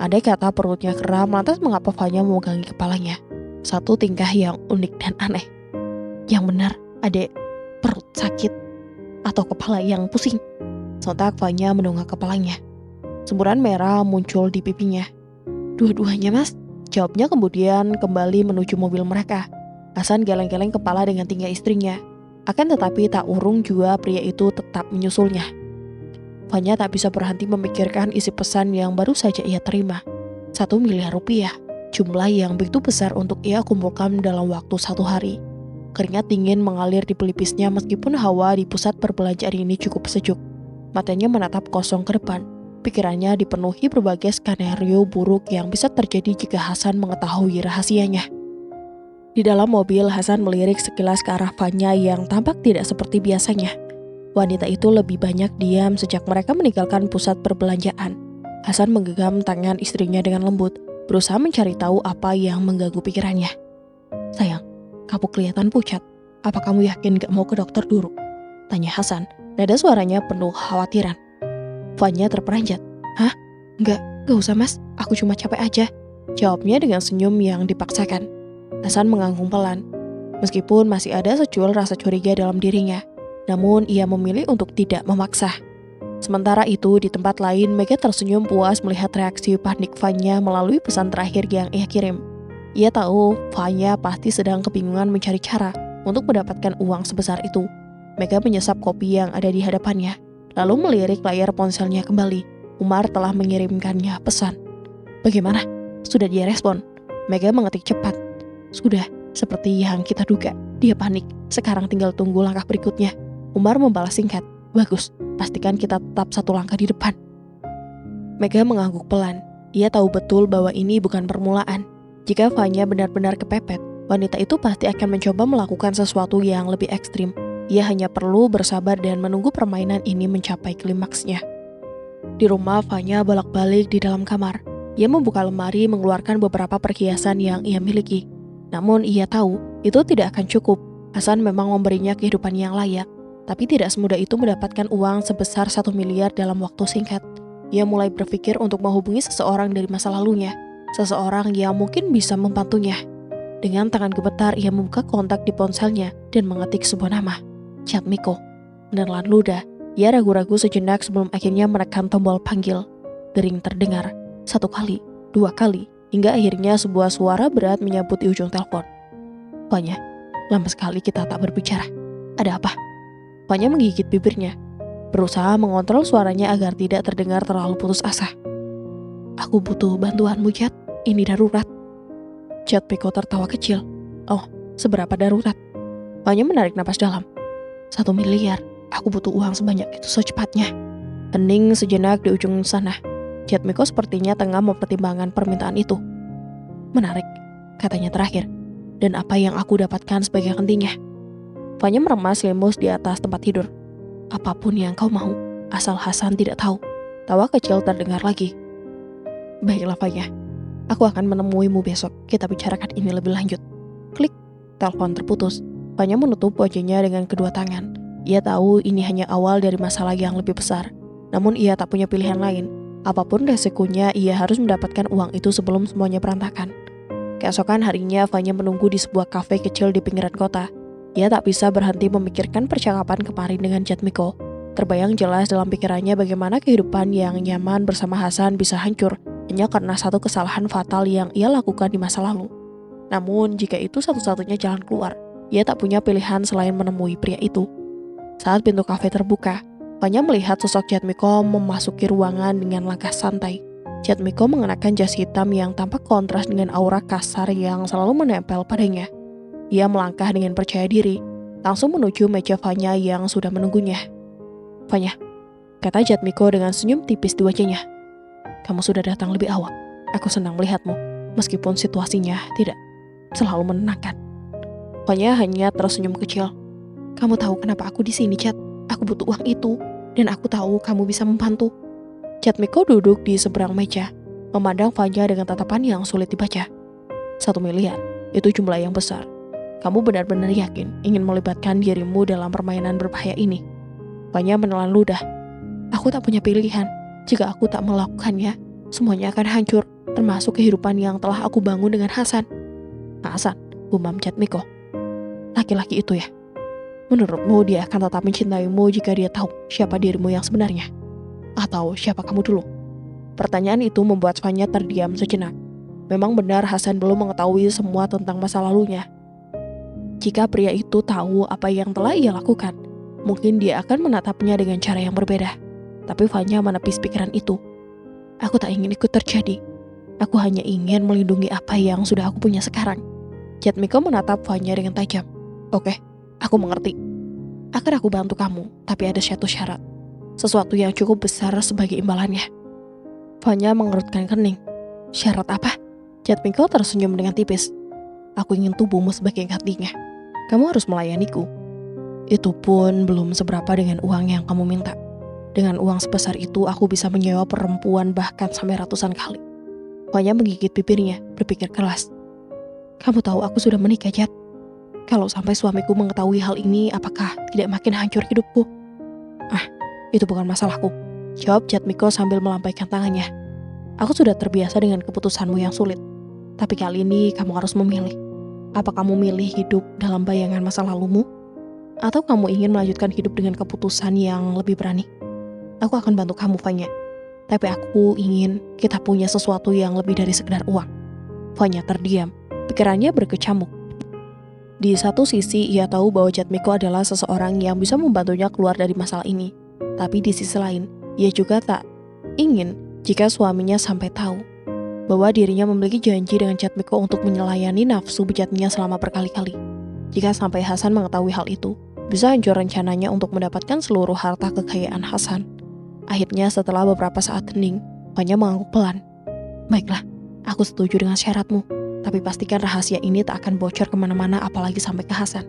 Andai kata perutnya kram, lantas mengapa Fanya memegangi kepalanya? Satu tingkah yang unik dan aneh. Yang benar, adek, perut sakit atau kepala yang pusing? Sontak Fanya mendongak kepalanya. Semburan merah muncul di pipinya. Dua-duanya mas, jawabnya kemudian kembali menuju mobil mereka. Hasan geleng-geleng kepala dengan tingkah istrinya. Akan tetapi tak urung jua pria itu tetap menyusulnya. Fanya tak bisa berhenti memikirkan isi pesan yang baru saja ia terima. 1 miliar rupiah. Jumlah yang begitu besar untuk ia kumpulkan dalam waktu 1 hari. Keringat dingin mengalir di pelipisnya meskipun hawa di pusat perbelanjaan ini cukup sejuk. Matanya menatap kosong ke depan. Pikirannya dipenuhi berbagai skenario buruk yang bisa terjadi jika Hasan mengetahui rahasianya. Di dalam mobil, Hasan melirik sekilas ke arah Fanya yang tampak tidak seperti biasanya. Wanita itu lebih banyak diam sejak mereka meninggalkan pusat perbelanjaan. Hasan menggenggam tangan istrinya dengan lembut, berusaha mencari tahu apa yang mengganggu pikirannya. Sayang, kamu kelihatan pucat. Apa kamu yakin gak mau ke dokter dulu? Tanya Hasan, nada suaranya penuh khawatiran. Fanya terperanjat. Hah? Gak usah mas, aku cuma capek aja. Jawabnya dengan senyum yang dipaksakan. Hasan mengangguk pelan. Meskipun masih ada secuil rasa curiga dalam dirinya, namun ia memilih untuk tidak memaksa. Sementara itu, di tempat lain, Mega tersenyum puas melihat reaksi panik Fanya melalui pesan terakhir yang ia kirim. Ia tahu Fanya pasti sedang kebingungan mencari cara untuk mendapatkan uang sebesar itu. Mega menyesap kopi yang ada di hadapannya, lalu melirik layar ponselnya kembali. Umar telah mengirimkannya pesan. Bagaimana? Sudah dia respon? Mega mengetik cepat. Sudah, seperti yang kita duga. Dia panik. Sekarang tinggal tunggu langkah berikutnya. Umar membalas singkat. Bagus, pastikan kita tetap 1 langkah di depan. Mega mengangguk pelan. Ia tahu betul bahwa ini bukan permulaan. Jika Fanya benar-benar kepepet, wanita itu pasti akan mencoba melakukan sesuatu yang lebih ekstrim. Ia hanya perlu bersabar dan menunggu permainan ini mencapai klimaksnya. Di rumah, Fanya bolak-balik di dalam kamar. Ia membuka lemari mengeluarkan beberapa perhiasan yang ia miliki. Namun ia tahu itu tidak akan cukup. Hasan memang memberinya kehidupan yang layak, tapi tidak semudah itu mendapatkan uang sebesar 1 miliar dalam waktu singkat. Ia mulai berpikir untuk menghubungi seseorang dari masa lalunya, seseorang yang mungkin bisa membantunya. Dengan tangan gemetar ia membuka kontak di ponselnya dan mengetik sebuah nama, Chat Miko. Menelan ludah, ia ragu-ragu sejenak sebelum akhirnya menekan tombol panggil. Dering terdengar, 1 kali, 2 kali, hingga akhirnya sebuah suara berat menyambut di ujung telepon. Fanya, lama sekali kita tak berbicara. Ada apa? Fanya menggigit bibirnya, berusaha mengontrol suaranya agar tidak terdengar terlalu putus asa. Aku butuh bantuanmu, Chat. Ini darurat. Chat Miko tertawa kecil. Oh, seberapa darurat? Fanya menarik napas dalam. 1 miliar. Aku butuh uang sebanyak itu secepatnya. Hening sejenak di ujung sana. Chat Miko sepertinya tengah mempertimbangkan permintaan itu. Menarik, katanya terakhir. Dan apa yang aku dapatkan sebagai gantinya? Fanya meremas lemus di atas tempat tidur. Apapun yang kau mau, asal Hasan tidak tahu. Tawa kecil terdengar lagi. Baiklah Fanya, aku akan menemuimu besok. Kita bicarakan ini lebih lanjut. Klik, telepon terputus. Fanya menutup wajahnya dengan kedua tangan. Ia tahu ini hanya awal dari masalah yang lebih besar. Namun ia tak punya pilihan lain. Apapun resikonya, ia harus mendapatkan uang itu sebelum semuanya berantakan. Keesokan harinya, Fanya menunggu di sebuah kafe kecil di pinggiran kota. Ia tak bisa berhenti memikirkan percakapan kemarin dengan Chat Miko. Terbayang jelas dalam pikirannya bagaimana kehidupan yang nyaman bersama Hasan bisa hancur hanya karena satu kesalahan fatal yang ia lakukan di masa lalu. Namun, jika itu satu-satunya jalan keluar, ia tak punya pilihan selain menemui pria itu. Saat pintu kafe terbuka, Fanya melihat sosok Chat Miko memasuki ruangan dengan langkah santai. Chat Miko mengenakan jas hitam yang tampak kontras dengan aura kasar yang selalu menempel padanya. Ia melangkah dengan percaya diri, langsung menuju meja Fanya yang sudah menunggunya. Fanya, kata Chat Miko dengan senyum tipis di wajahnya. Kamu sudah datang lebih awal. Aku senang melihatmu, meskipun situasinya tidak selalu menenangkan. Fanya hanya tersenyum kecil. Kamu tahu kenapa aku di sini, Chat? Aku butuh uang itu, dan aku tahu kamu bisa membantu. Chat Miko duduk di seberang meja, memandang Fanya dengan tatapan yang sulit dibaca. 1 miliar, itu jumlah yang besar. Kamu benar-benar yakin ingin melibatkan dirimu dalam permainan berbahaya ini? Fanya menelan ludah. Aku tak punya pilihan. Jika aku tak melakukannya, semuanya akan hancur, termasuk kehidupan yang telah aku bangun dengan Hasan. Hasan, gumam Chat Miko. Laki-laki itu ya? Menurutmu dia akan tetap mencintaimu jika dia tahu siapa dirimu yang sebenarnya? Atau siapa kamu dulu? Pertanyaan itu membuat Fanya terdiam sejenak. Memang benar Hasan belum mengetahui semua tentang masa lalunya. Jika pria itu tahu apa yang telah ia lakukan, mungkin dia akan menatapnya dengan cara yang berbeda. Tapi Fanya menepis pikiran itu. Aku tak ingin ikut terjadi. Aku hanya ingin melindungi apa yang sudah aku punya sekarang. Chat Miko menatap Fanya dengan tajam. Oke, aku mengerti. Akan aku bantu kamu, tapi ada satu syarat. Sesuatu yang cukup besar sebagai imbalannya. Fanya mengerutkan kening. Syarat apa? Chat Miko tersenyum dengan tipis. Aku ingin tubuhmu sebagai gantinya. Kamu harus melayaniku. Itu pun belum seberapa dengan uang yang kamu minta. Dengan uang sebesar itu aku bisa menyewa perempuan bahkan sampai ratusan kali. Fanya menggigit bibirnya, berpikir keras. Kamu tahu aku sudah menikah, Chat. Kalau sampai suamiku mengetahui hal ini, apakah tidak makin hancur hidupku? Itu bukan masalahku, jawab Chat Miko sambil melambaikan tangannya. Aku sudah terbiasa dengan keputusanmu yang sulit. Tapi kali ini kamu harus memilih. Apa kamu milih hidup dalam bayangan masa lalumu? Atau kamu ingin melanjutkan hidup dengan keputusan yang lebih berani? Aku akan bantu kamu, Fanya. Tapi aku ingin kita punya sesuatu yang lebih dari sekedar uang. Fanya terdiam, pikirannya berkecamuk. Di satu sisi, ia tahu bahwa Chat Miko adalah seseorang yang bisa membantunya keluar dari masalah ini. Tapi di sisi lain, ia juga tak ingin jika suaminya sampai tahu bahwa dirinya memiliki janji dengan Chat Miko untuk menyelidiki nafsu bejatnya selama berkali-kali. Jika sampai Hasan mengetahui hal itu, bisa hancur rencananya untuk mendapatkan seluruh harta kekayaan Hasan. Akhirnya setelah beberapa saat hening, Fanya mengangguk pelan. Baiklah, aku setuju dengan syaratmu. Tapi pastikan rahasia ini tak akan bocor kemana-mana apalagi sampai ke Hasan.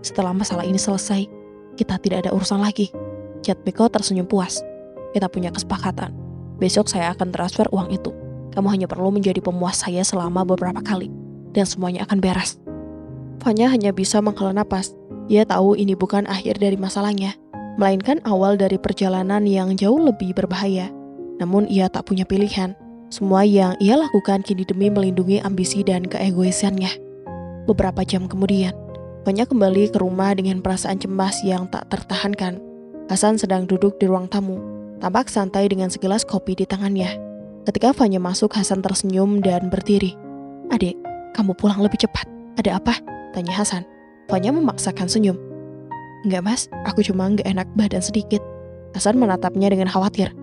Setelah masalah ini selesai, kita tidak ada urusan lagi. Chat Miko tersenyum puas. Kita punya kesepakatan. Besok saya akan transfer uang itu. Kamu hanya perlu menjadi pemuas saya selama beberapa kali. Dan semuanya akan beres. Fanya hanya bisa menghela napas. Ia tahu ini bukan akhir dari masalahnya, melainkan awal dari perjalanan yang jauh lebih berbahaya. Namun ia tak punya pilihan. Semua yang ia lakukan kini demi melindungi ambisi dan keegoisannya. Beberapa jam kemudian, Fanya kembali ke rumah dengan perasaan cemas yang tak tertahankan. Hasan sedang duduk di ruang tamu, tampak santai dengan segelas kopi di tangannya. Ketika Fanya masuk, Hasan tersenyum dan berdiri. "Adik, kamu pulang lebih cepat. Ada apa?" tanya Hasan. Fanya memaksakan senyum. "Enggak mas, aku cuma nggak enak badan sedikit." Hasan menatapnya dengan khawatir.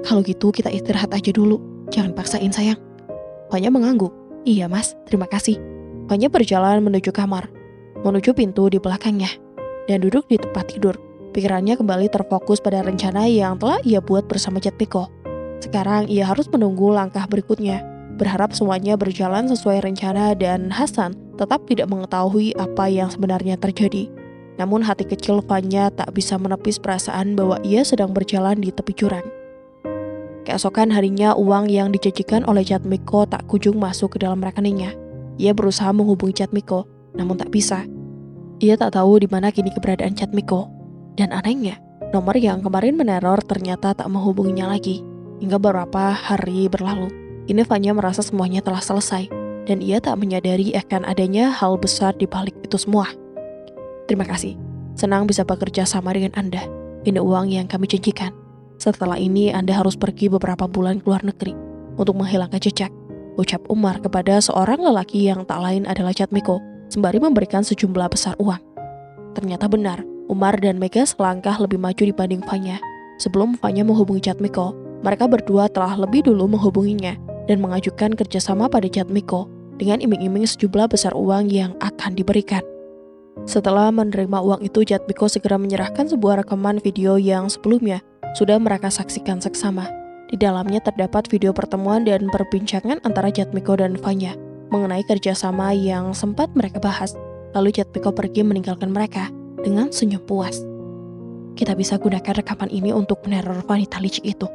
"Kalau gitu kita istirahat aja dulu. Jangan paksain sayang." Fanya mengangguk. "Iya mas, terima kasih." Fanya berjalan menuju kamar, menuju pintu di belakangnya, dan duduk di tempat tidur. Pikirannya kembali terfokus pada rencana yang telah ia buat bersama Jatmiko. Sekarang ia harus menunggu langkah berikutnya, berharap semuanya berjalan sesuai rencana dan Hasan tetap tidak mengetahui apa yang sebenarnya terjadi. Namun hati kecil Fanya tak bisa menepis perasaan bahwa ia sedang berjalan di tepi jurang. Keesokan harinya, uang yang dijanjikan oleh Jatmiko tak kunjung masuk ke dalam rekeningnya. Ia berusaha menghubungi Jatmiko, namun tak bisa. Ia tak tahu di mana kini keberadaan Jatmiko. Dan anehnya, nomor yang kemarin meneror ternyata tak menghubunginya lagi. Hingga beberapa hari berlalu, ini Fanya merasa semuanya telah selesai, dan ia tak menyadari akan adanya hal besar di balik itu semua. "Terima kasih, senang bisa bekerja sama dengan Anda. Ini uang yang kami janjikan. Setelah ini Anda harus pergi beberapa bulan ke luar negeri untuk menghilangkan jejak," ucap Umar kepada seorang lelaki yang tak lain adalah Jatmiko, sembari memberikan sejumlah besar uang. Ternyata benar, Umar dan Mega selangkah lebih maju dibanding Fanya. Sebelum Fanya menghubungi Jatmiko, mereka berdua telah lebih dulu menghubunginya dan mengajukan kerjasama pada Jatmiko dengan iming-iming sejumlah besar uang yang akan diberikan. Setelah menerima uang itu, Jatmiko segera menyerahkan sebuah rekaman video yang sebelumnya sudah mereka saksikan seksama. Di dalamnya terdapat video pertemuan dan perbincangan antara Jatmiko dan Fanya mengenai kerjasama yang sempat mereka bahas. Lalu Jatmiko pergi meninggalkan mereka dengan senyum puas. "Kita bisa gunakan rekaman ini untuk meneror wanita licik itu.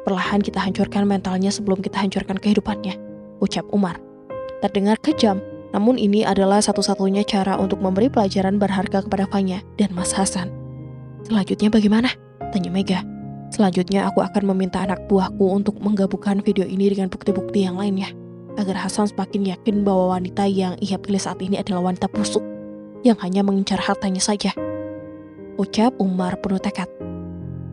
Perlahan kita hancurkan mentalnya sebelum kita hancurkan kehidupannya," ucap Umar. Terdengar kejam, namun ini adalah satu-satunya cara untuk memberi pelajaran berharga kepada Fanya dan Mas Hasan. "Selanjutnya bagaimana?" tanya Mega. "Selanjutnya aku akan meminta anak buahku untuk menggabungkan video ini dengan bukti-bukti yang lainnya, agar Hasan semakin yakin bahwa wanita yang ia pilih saat ini adalah wanita busuk yang hanya mengincar hartanya saja," ucap Umar penuh tekad.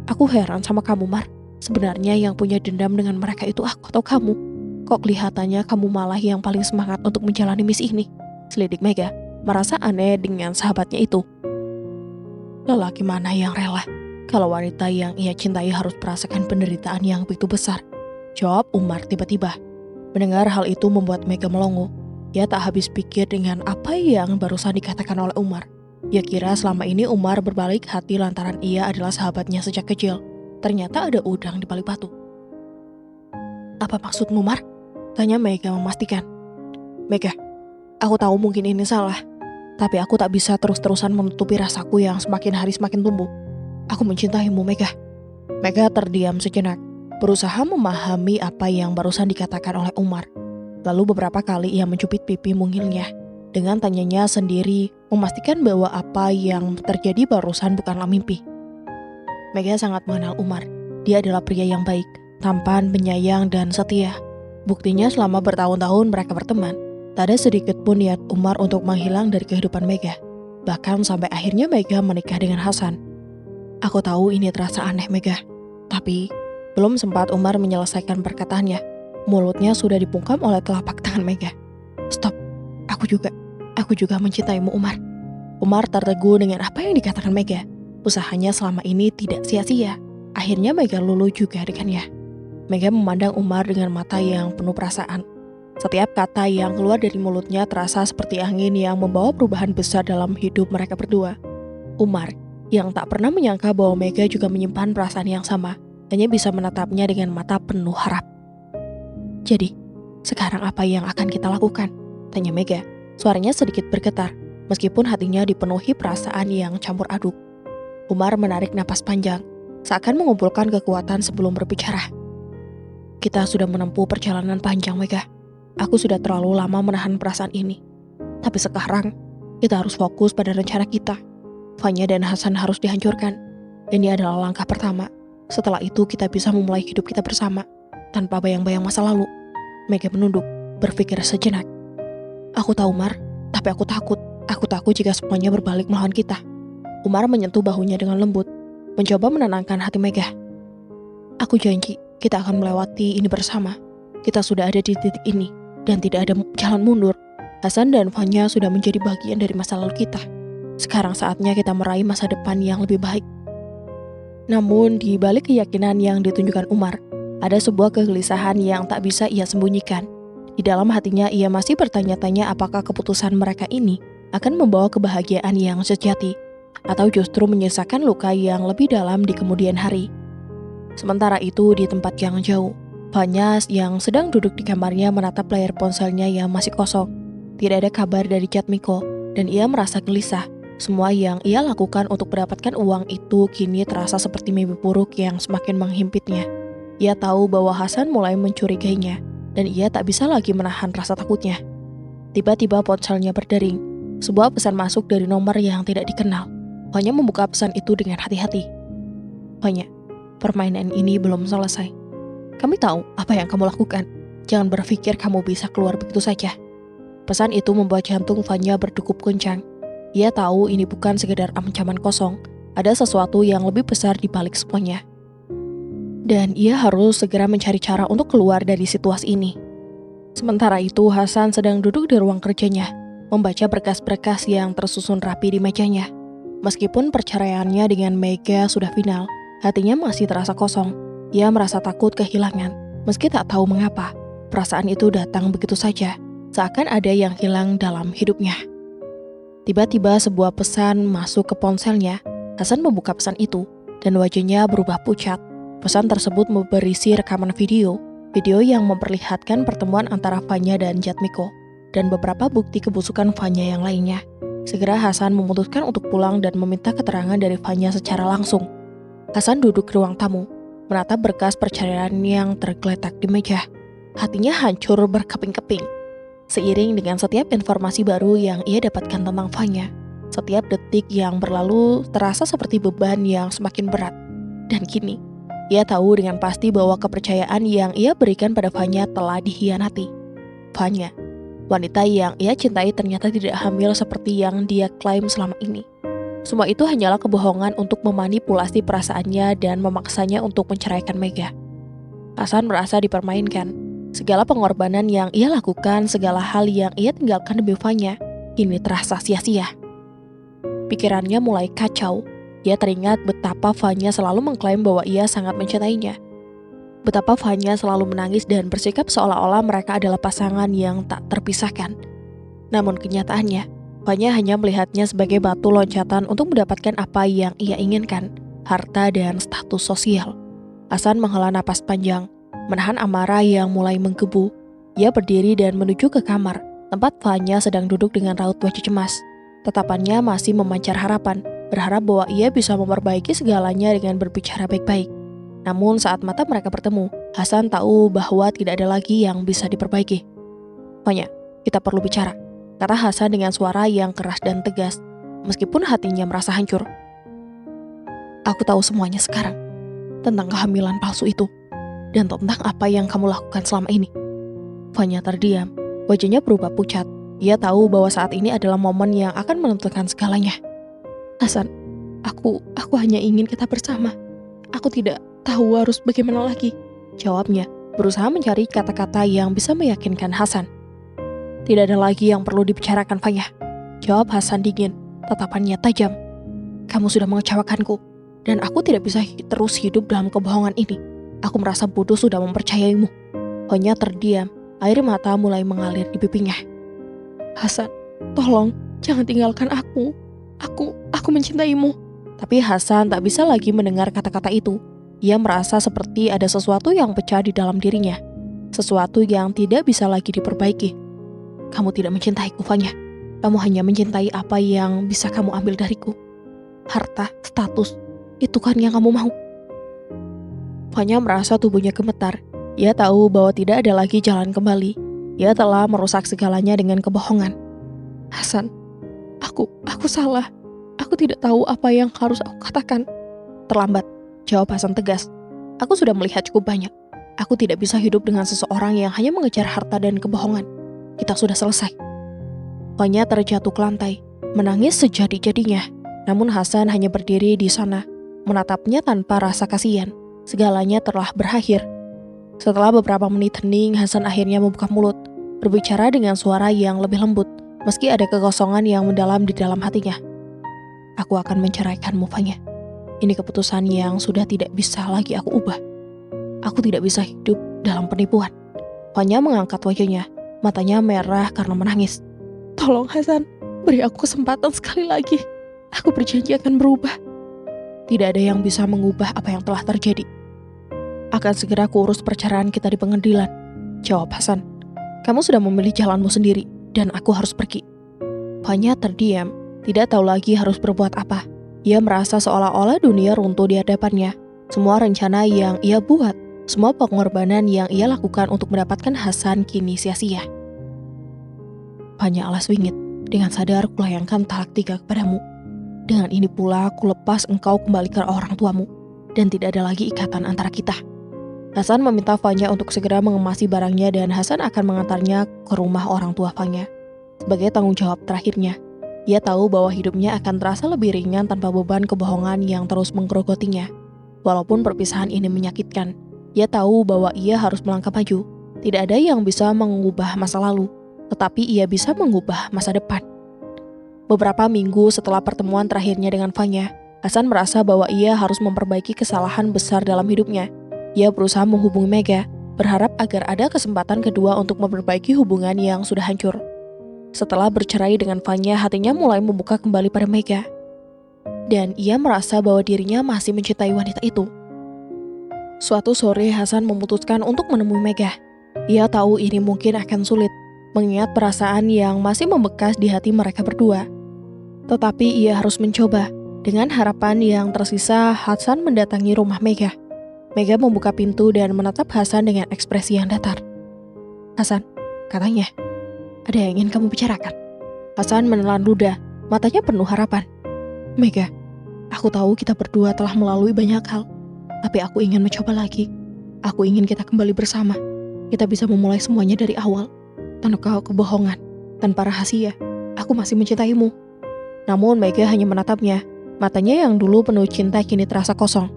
"Aku heran sama kamu, Mar. Sebenarnya yang punya dendam dengan mereka itu aku atau kamu? Kok kelihatannya kamu malah yang paling semangat untuk menjalani misi ini?" selidik Mega, merasa aneh dengan sahabatnya itu. Lelaki mana yang rela kalau wanita yang ia cintai harus merasakan penderitaan yang begitu besar? Jawab Umar tiba-tiba. Mendengar hal itu membuat Mega melongo. Ia tak habis pikir dengan apa yang barusan dikatakan oleh Umar. Ia kira selama ini Umar berbalik hati lantaran ia adalah sahabatnya sejak kecil. Ternyata ada udang di balik batu. "Apa maksudmu, Mar?" tanya Mega memastikan. "Mega, aku tahu mungkin ini salah, tapi aku tak bisa terus-terusan menutupi rasaku yang semakin hari semakin tumbuh. Aku mencintaimu, Mega." Mega terdiam sejenak, berusaha memahami apa yang barusan dikatakan oleh Umar. Lalu beberapa kali ia mencubit pipi mungilnya. Dengan tanyanya sendiri, memastikan bahwa apa yang terjadi barusan bukanlah mimpi. Mega sangat mengenal Umar. Dia adalah pria yang baik, tampan, penyayang, dan setia. Buktinya selama bertahun-tahun mereka berteman, tak ada sedikit pun niat Umar untuk menghilang dari kehidupan Mega. Bahkan sampai akhirnya Mega menikah dengan Hasan. "Aku tahu ini terasa aneh, Mega. Tapi belum sempat Umar menyelesaikan perkataannya, mulutnya sudah dibungkam oleh telapak tangan Mega. "Stop, aku juga mencintaimu, Umar." Umar tertegun dengan apa yang dikatakan Mega. Usahanya selama ini tidak sia-sia. Akhirnya Mega luluh juga dengannya. Mega memandang Umar dengan mata yang penuh perasaan. Setiap kata yang keluar dari mulutnya terasa seperti angin yang membawa perubahan besar dalam hidup mereka berdua. Umar, yang tak pernah menyangka bahwa Mega juga menyimpan perasaan yang sama, hanya bisa menatapnya dengan mata penuh harap. "Jadi, sekarang apa yang akan kita lakukan?" tanya Mega. Suaranya sedikit bergetar, meskipun hatinya dipenuhi perasaan yang campur aduk. Umar menarik napas panjang, seakan mengumpulkan kekuatan sebelum berbicara. "Kita sudah menempuh perjalanan panjang, Mega. Aku sudah terlalu lama menahan perasaan ini. Tapi sekarang, kita harus fokus pada rencana kita. Fanya dan Hasan harus dihancurkan. Ini adalah langkah pertama. Setelah itu kita bisa memulai hidup kita bersama, tanpa bayang-bayang masa lalu." Mega menunduk, berpikir sejenak. "Aku tahu, Mar, Tapi aku takut jika semuanya berbalik melawan kita. Umar menyentuh bahunya dengan lembut, mencoba menenangkan hati Megah. Aku janji, kita akan melewati ini bersama. Kita sudah ada di titik ini, dan tidak ada jalan mundur. Hasan dan Fanya sudah menjadi bagian dari masa lalu kita. Sekarang saatnya kita meraih masa depan yang lebih baik. Namun, di balik keyakinan yang ditunjukkan Umar, ada sebuah kegelisahan yang tak bisa ia sembunyikan. Di dalam hatinya ia masih bertanya-tanya apakah keputusan mereka ini akan membawa kebahagiaan yang sejati, atau justru menyisakan luka yang lebih dalam di kemudian hari. Sementara itu, di tempat yang jauh, Fanya yang sedang duduk di kamarnya menatap layar ponselnya yang masih kosong. Tidak ada kabar dari Jatmiko, dan ia merasa gelisah. Semua yang ia lakukan untuk mendapatkan uang itu kini terasa seperti mimpi buruk yang semakin menghimpitnya. Ia tahu bahwa Hasan mulai mencurigainya, dan ia tak bisa lagi menahan rasa takutnya. Tiba-tiba ponselnya berdering. Sebuah pesan masuk dari nomor yang tidak dikenal. Fanya membuka pesan itu dengan hati-hati. Fanya, permainan ini belum selesai. Kami tahu apa yang kamu lakukan. Jangan berpikir kamu bisa keluar begitu saja. Pesan itu membuat jantung Fanya berdegup kencang. Ia tahu ini bukan sekedar ancaman kosong. Ada sesuatu yang lebih besar di balik semuanya. Dan ia harus segera mencari cara untuk keluar dari situasi ini. Sementara itu, Hasan sedang duduk di ruang kerjanya, membaca berkas-berkas yang tersusun rapi di mejanya. Meskipun perceraiannya dengan Mega sudah final, hatinya masih terasa kosong. Ia merasa takut kehilangan, meski tak tahu mengapa. Perasaan itu datang begitu saja, seakan ada yang hilang dalam hidupnya. Tiba-tiba sebuah pesan masuk ke ponselnya. Hasan membuka pesan itu, dan wajahnya berubah pucat. Pesan tersebut berisi rekaman video yang memperlihatkan pertemuan antara Fanya dan Jatmiko, dan beberapa bukti kebusukan Fanya yang lainnya. Segera Hasan memutuskan untuk pulang dan meminta keterangan dari Fanya secara langsung. Hasan duduk di ruang tamu, menatap berkas perceraian yang tergeletak di meja. Hatinya hancur berkeping-keping. Seiring dengan setiap informasi baru yang ia dapatkan tentang Fanya, setiap detik yang berlalu terasa seperti beban yang semakin berat. Dan kini, ia tahu dengan pasti bahwa kepercayaan yang ia berikan pada Fanya telah dikhianati. Fanya, wanita yang ia cintai ternyata tidak hamil seperti yang dia klaim selama ini. Semua itu hanyalah kebohongan untuk memanipulasi perasaannya dan memaksanya untuk menceraikan Mega. Hasan merasa dipermainkan. Segala pengorbanan yang ia lakukan, segala hal yang ia tinggalkan demi Fanya, kini terasa sia-sia. Pikirannya mulai kacau. Ia teringat betapa Fanya selalu mengklaim bahwa ia sangat mencintainya. Betapa Fanya selalu menangis dan bersikap seolah-olah mereka adalah pasangan yang tak terpisahkan. Namun kenyataannya, Fanya hanya melihatnya sebagai batu loncatan untuk mendapatkan apa yang ia inginkan, harta dan status sosial. Hasan menghela napas panjang, menahan amarah yang mulai menggebu. Ia berdiri dan menuju ke kamar, tempat Fanya sedang duduk dengan raut wajah cemas. Tatapannya masih memancar harapan, berharap bahwa ia bisa memperbaiki segalanya dengan berbicara baik-baik. Namun saat mata mereka bertemu, Hasan tahu bahwa tidak ada lagi yang bisa diperbaiki. Fanya, kita perlu bicara, kata Hasan dengan suara yang keras dan tegas, meskipun hatinya merasa hancur. Aku tahu semuanya sekarang, tentang kehamilan palsu itu, dan tentang apa yang kamu lakukan selama ini. Fanya terdiam, wajahnya berubah pucat. Ia tahu bahwa saat ini adalah momen yang akan menentukan segalanya. Hasan, aku hanya ingin kita bersama. Aku tidak tahu harus bagaimana lagi, jawabnya, berusaha mencari kata-kata yang bisa meyakinkan Hasan. Tidak ada lagi yang perlu dibicarakan, Fanya, jawab Hasan dingin, tatapannya tajam. Kamu sudah mengecewakanku, dan aku tidak bisa terus hidup dalam kebohongan ini. Aku merasa bodoh sudah mempercayaimu. Fanya terdiam, air mata mulai mengalir di pipinya. Hasan, tolong, jangan tinggalkan aku. Aku mencintaimu. Tapi Hasan tak bisa lagi mendengar kata-kata itu. Ia merasa seperti ada sesuatu yang pecah di dalam dirinya. Sesuatu yang tidak bisa lagi diperbaiki. Kamu tidak mencintaiku, Fanya. Kamu hanya mencintai apa yang bisa kamu ambil dariku. Harta, status, itu kan yang kamu mau. Fanya merasa tubuhnya gemetar. Ia tahu bahwa tidak ada lagi jalan kembali. Ia telah merusak segalanya dengan kebohongan. Hasan, aku salah. Aku tidak tahu apa yang harus aku katakan. Terlambat, jawab Hasan tegas. Aku sudah melihat cukup banyak. Aku tidak bisa hidup dengan seseorang yang hanya mengejar harta dan kebohongan. Kita sudah selesai. Fanya terjatuh ke lantai, menangis sejadi-jadinya. Namun Hasan hanya berdiri di sana, menatapnya tanpa rasa kasihan. Segalanya telah berakhir. Setelah beberapa menit hening, Hasan akhirnya membuka mulut, berbicara dengan suara yang lebih lembut, meski ada kekosongan yang mendalam di dalam hatinya. Aku akan menceraikanmu, Fanya. Ini keputusan yang sudah tidak bisa lagi aku ubah. Aku tidak bisa hidup dalam penipuan. Fanya mengangkat wajahnya, matanya merah karena menangis. Tolong Hasan, beri aku kesempatan sekali lagi. Aku berjanji akan berubah. Tidak ada yang bisa mengubah apa yang telah terjadi. Akan segera kuurus perceraian kita di pengadilan, jawab Hasan. Kamu sudah memilih jalanmu sendiri, dan aku harus pergi. Fanya terdiam, tidak tahu lagi harus berbuat apa. Ia merasa seolah-olah dunia runtuh di hadapannya. Semua rencana yang ia buat, semua pengorbanan yang ia lakukan untuk mendapatkan Hasan kini sia-sia. Fanya alas wingit, dengan sadar kulayangkan talak 3 kepadamu. Dengan ini pula aku lepas engkau kembali ke orang tuamu, dan tidak ada lagi ikatan antara kita. Hasan meminta Fanya untuk segera mengemasi barangnya dan Hasan akan mengantarnya ke rumah orang tua Fanya. Sebagai tanggung jawab terakhirnya, ia tahu bahwa hidupnya akan terasa lebih ringan tanpa beban kebohongan yang terus menggerogotinya. Walaupun perpisahan ini menyakitkan, ia tahu bahwa ia harus melangkah maju. Tidak ada yang bisa mengubah masa lalu, tetapi ia bisa mengubah masa depan. Beberapa minggu setelah pertemuan terakhirnya dengan Fanya, Hasan merasa bahwa ia harus memperbaiki kesalahan besar dalam hidupnya. Ia berusaha menghubungi Mega, berharap agar ada kesempatan kedua untuk memperbaiki hubungan yang sudah hancur. Setelah bercerai dengan Fanya, hatinya mulai membuka kembali pada Mega. Dan ia merasa bahwa dirinya masih mencintai wanita itu. Suatu sore Hasan memutuskan untuk menemui Mega. Ia tahu ini mungkin akan sulit, mengingat perasaan yang masih membekas di hati mereka berdua. Tetapi ia harus mencoba. Dengan harapan yang tersisa, Hasan mendatangi rumah Mega. Mega membuka pintu dan menatap Hasan dengan ekspresi yang datar. Hasan, katanya, ada yang ingin kamu bicarakan. Hasan menelan ludah, matanya penuh harapan. Mega, aku tahu kita berdua telah melalui banyak hal, tapi aku ingin mencoba lagi. Aku ingin kita kembali bersama. Kita bisa memulai semuanya dari awal, tanpa kebohongan, tanpa rahasia. Aku masih mencintaimu. Namun Mega hanya menatapnya. Matanya yang dulu penuh cinta kini terasa kosong.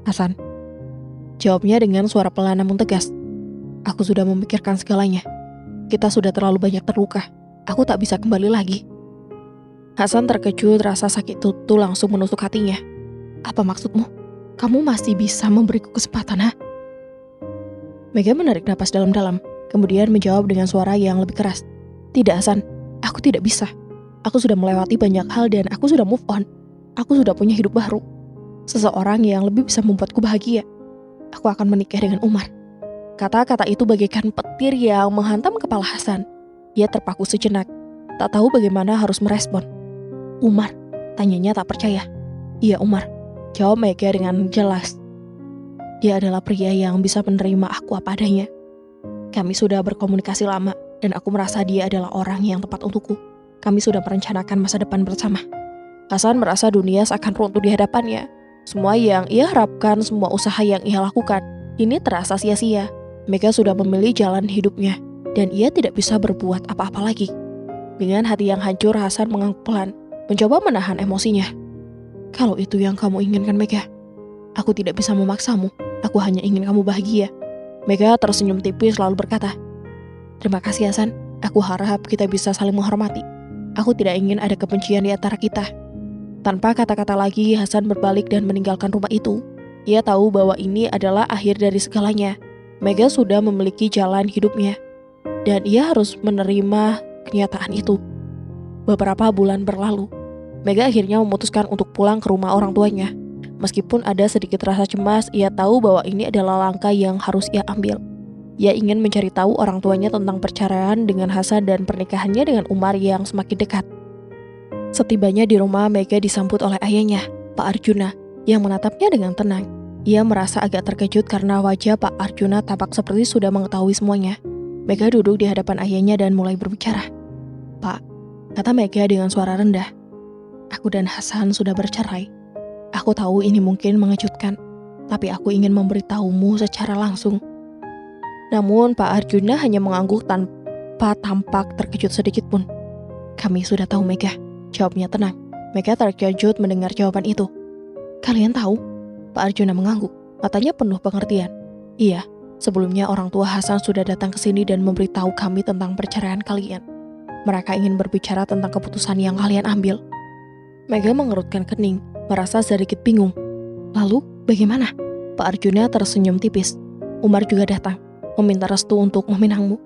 Hasan, jawabnya dengan suara pelan namun tegas. Aku sudah memikirkan segalanya. Kita sudah terlalu banyak terluka. Aku tak bisa kembali lagi. Hasan terkejut, rasa sakit itu langsung menusuk hatinya. Apa maksudmu? Kamu masih bisa memberiku kesempatan, ha? Mega menarik napas dalam-dalam, kemudian menjawab dengan suara yang lebih keras. Tidak, Hasan. Aku tidak bisa. Aku sudah melewati banyak hal dan aku sudah move on. Aku sudah punya hidup baru. Seseorang yang lebih bisa membuatku bahagia. Aku akan menikah dengan Umar. Kata-kata itu bagaikan petir yang menghantam kepala Hasan. Ia terpaku sejenak, tak tahu bagaimana harus merespon. Umar, tanyanya tak percaya. Iya Umar, jawab Mega dengan jelas. Dia adalah pria yang bisa menerima aku apa adanya. Kami sudah berkomunikasi lama dan aku merasa dia adalah orang yang tepat untukku. Kami sudah merencanakan masa depan bersama. Hasan merasa dunia seakan runtuh di hadapannya. Semua yang ia harapkan, semua usaha yang ia lakukan, ini terasa sia-sia. Mega sudah memilih jalan hidupnya, dan ia tidak bisa berbuat apa-apa lagi. Dengan hati yang hancur, Hasan mengangguk pelan, mencoba menahan emosinya. Kalau itu yang kamu inginkan, Mega, aku tidak bisa memaksamu. Aku hanya ingin kamu bahagia. Mega tersenyum tipis lalu berkata, terima kasih Hasan, aku harap kita bisa saling menghormati. Aku tidak ingin ada kebencian di antara kita. Tanpa kata-kata lagi, Hasan berbalik dan meninggalkan rumah itu. Ia tahu bahwa ini adalah akhir dari segalanya. Mega sudah memiliki jalan hidupnya, dan ia harus menerima kenyataan itu. Beberapa bulan berlalu, Mega akhirnya memutuskan untuk pulang ke rumah orang tuanya. Meskipun ada sedikit rasa cemas, ia tahu bahwa ini adalah langkah yang harus ia ambil. Ia ingin mencari tahu orang tuanya tentang perceraian dengan Hasan dan pernikahannya dengan Umar yang semakin dekat. Setibanya di rumah, Mega disambut oleh ayahnya, Pak Arjuna, yang menatapnya dengan tenang. Ia merasa agak terkejut karena wajah Pak Arjuna tampak seperti sudah mengetahui semuanya. Mega duduk di hadapan ayahnya dan mulai berbicara. Pak, kata Mega dengan suara rendah, aku dan Hasan sudah bercerai. Aku tahu ini mungkin mengejutkan, tapi aku ingin memberitahumu secara langsung. Namun Pak Arjuna hanya mengangguk tanpa tampak terkejut sedikit pun. Kami sudah tahu, Mega, jawabnya tenang. Mega terkejut mendengar jawaban itu. Kalian tahu? Pak Arjuna mengangguk, matanya penuh pengertian. Iya, sebelumnya orang tua Hasan sudah datang ke sini dan memberitahu kami tentang perceraian kalian. Mereka ingin berbicara tentang keputusan yang kalian ambil. Mega mengerutkan kening, merasa sedikit bingung. Lalu, bagaimana? Pak Arjuna tersenyum tipis. Umar juga datang, meminta restu untuk meminangmu.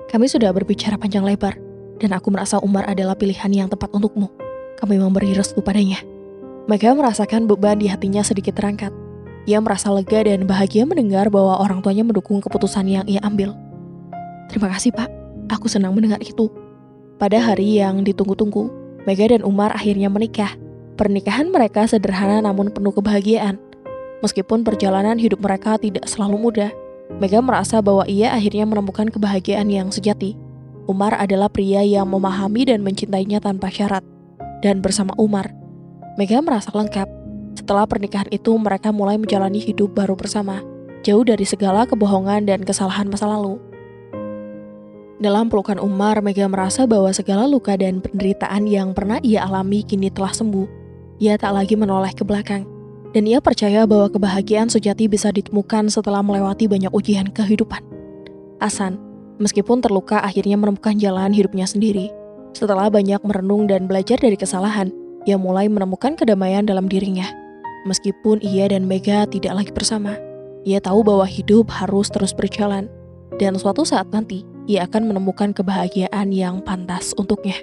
Kami sudah berbicara panjang lebar, dan aku merasa Umar adalah pilihan yang tepat untukmu. Kami memberi restu padanya. Mega merasakan beban di hatinya sedikit terangkat. Ia merasa lega dan bahagia mendengar bahwa orang tuanya mendukung keputusan yang ia ambil. Terima kasih, Pak. Aku senang mendengar itu. Pada hari yang ditunggu-tunggu, Mega dan Umar akhirnya menikah. Pernikahan mereka sederhana namun penuh kebahagiaan. Meskipun perjalanan hidup mereka tidak selalu mudah, Mega merasa bahwa ia akhirnya menemukan kebahagiaan yang sejati. Umar adalah pria yang memahami dan mencintainya tanpa syarat. Dan bersama Umar, Mega merasa lengkap. Setelah pernikahan itu, mereka mulai menjalani hidup baru bersama, jauh dari segala kebohongan dan kesalahan masa lalu. Dalam pelukan Umar, Mega merasa bahwa segala luka dan penderitaan yang pernah ia alami kini telah sembuh. Ia tak lagi menoleh ke belakang, dan ia percaya bahwa kebahagiaan sejati bisa ditemukan setelah melewati banyak ujian kehidupan. Hasan, meskipun terluka, akhirnya menemukan jalan hidupnya sendiri. Setelah banyak merenung dan belajar dari kesalahan, ia mulai menemukan kedamaian dalam dirinya. Meskipun ia dan Mega tidak lagi bersama, ia tahu bahwa hidup harus terus berjalan, dan suatu saat nanti, ia akan menemukan kebahagiaan yang pantas untuknya.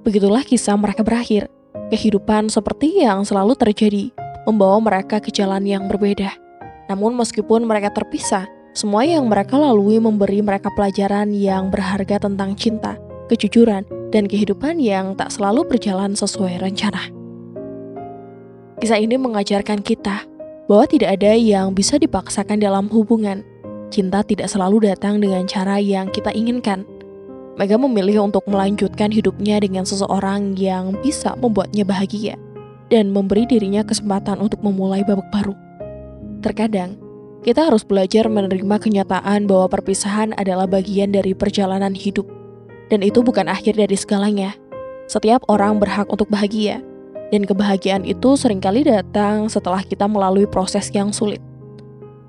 Begitulah kisah mereka berakhir. Kehidupan seperti yang selalu terjadi, membawa mereka ke jalan yang berbeda. Namun meskipun mereka terpisah, semua yang mereka lalui memberi mereka pelajaran yang berharga tentang cinta, kejujuran, dan kehidupan yang tak selalu berjalan sesuai rencana. Kisah ini mengajarkan kita bahwa tidak ada yang bisa dipaksakan dalam hubungan. Cinta tidak selalu datang dengan cara yang kita inginkan. Mega memilih untuk melanjutkan hidupnya dengan seseorang yang bisa membuatnya bahagia dan memberi dirinya kesempatan untuk memulai babak baru. Terkadang, kita harus belajar menerima kenyataan bahwa perpisahan adalah bagian dari perjalanan hidup. Dan itu bukan akhir dari segalanya. Setiap orang berhak untuk bahagia, dan kebahagiaan itu seringkali datang setelah kita melalui proses yang sulit.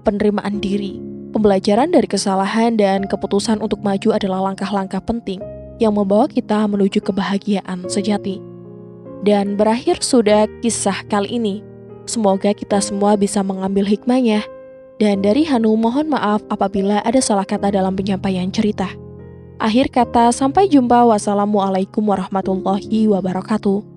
Penerimaan diri, pembelajaran dari kesalahan, dan keputusan untuk maju adalah langkah-langkah penting yang membawa kita menuju kebahagiaan sejati. Dan berakhir sudah kisah kali ini. Semoga kita semua bisa mengambil hikmahnya. Dan dari Hanu mohon maaf apabila ada salah kata dalam penyampaian cerita. Akhir kata, sampai jumpa. Wassalamualaikum warahmatullahi wabarakatuh.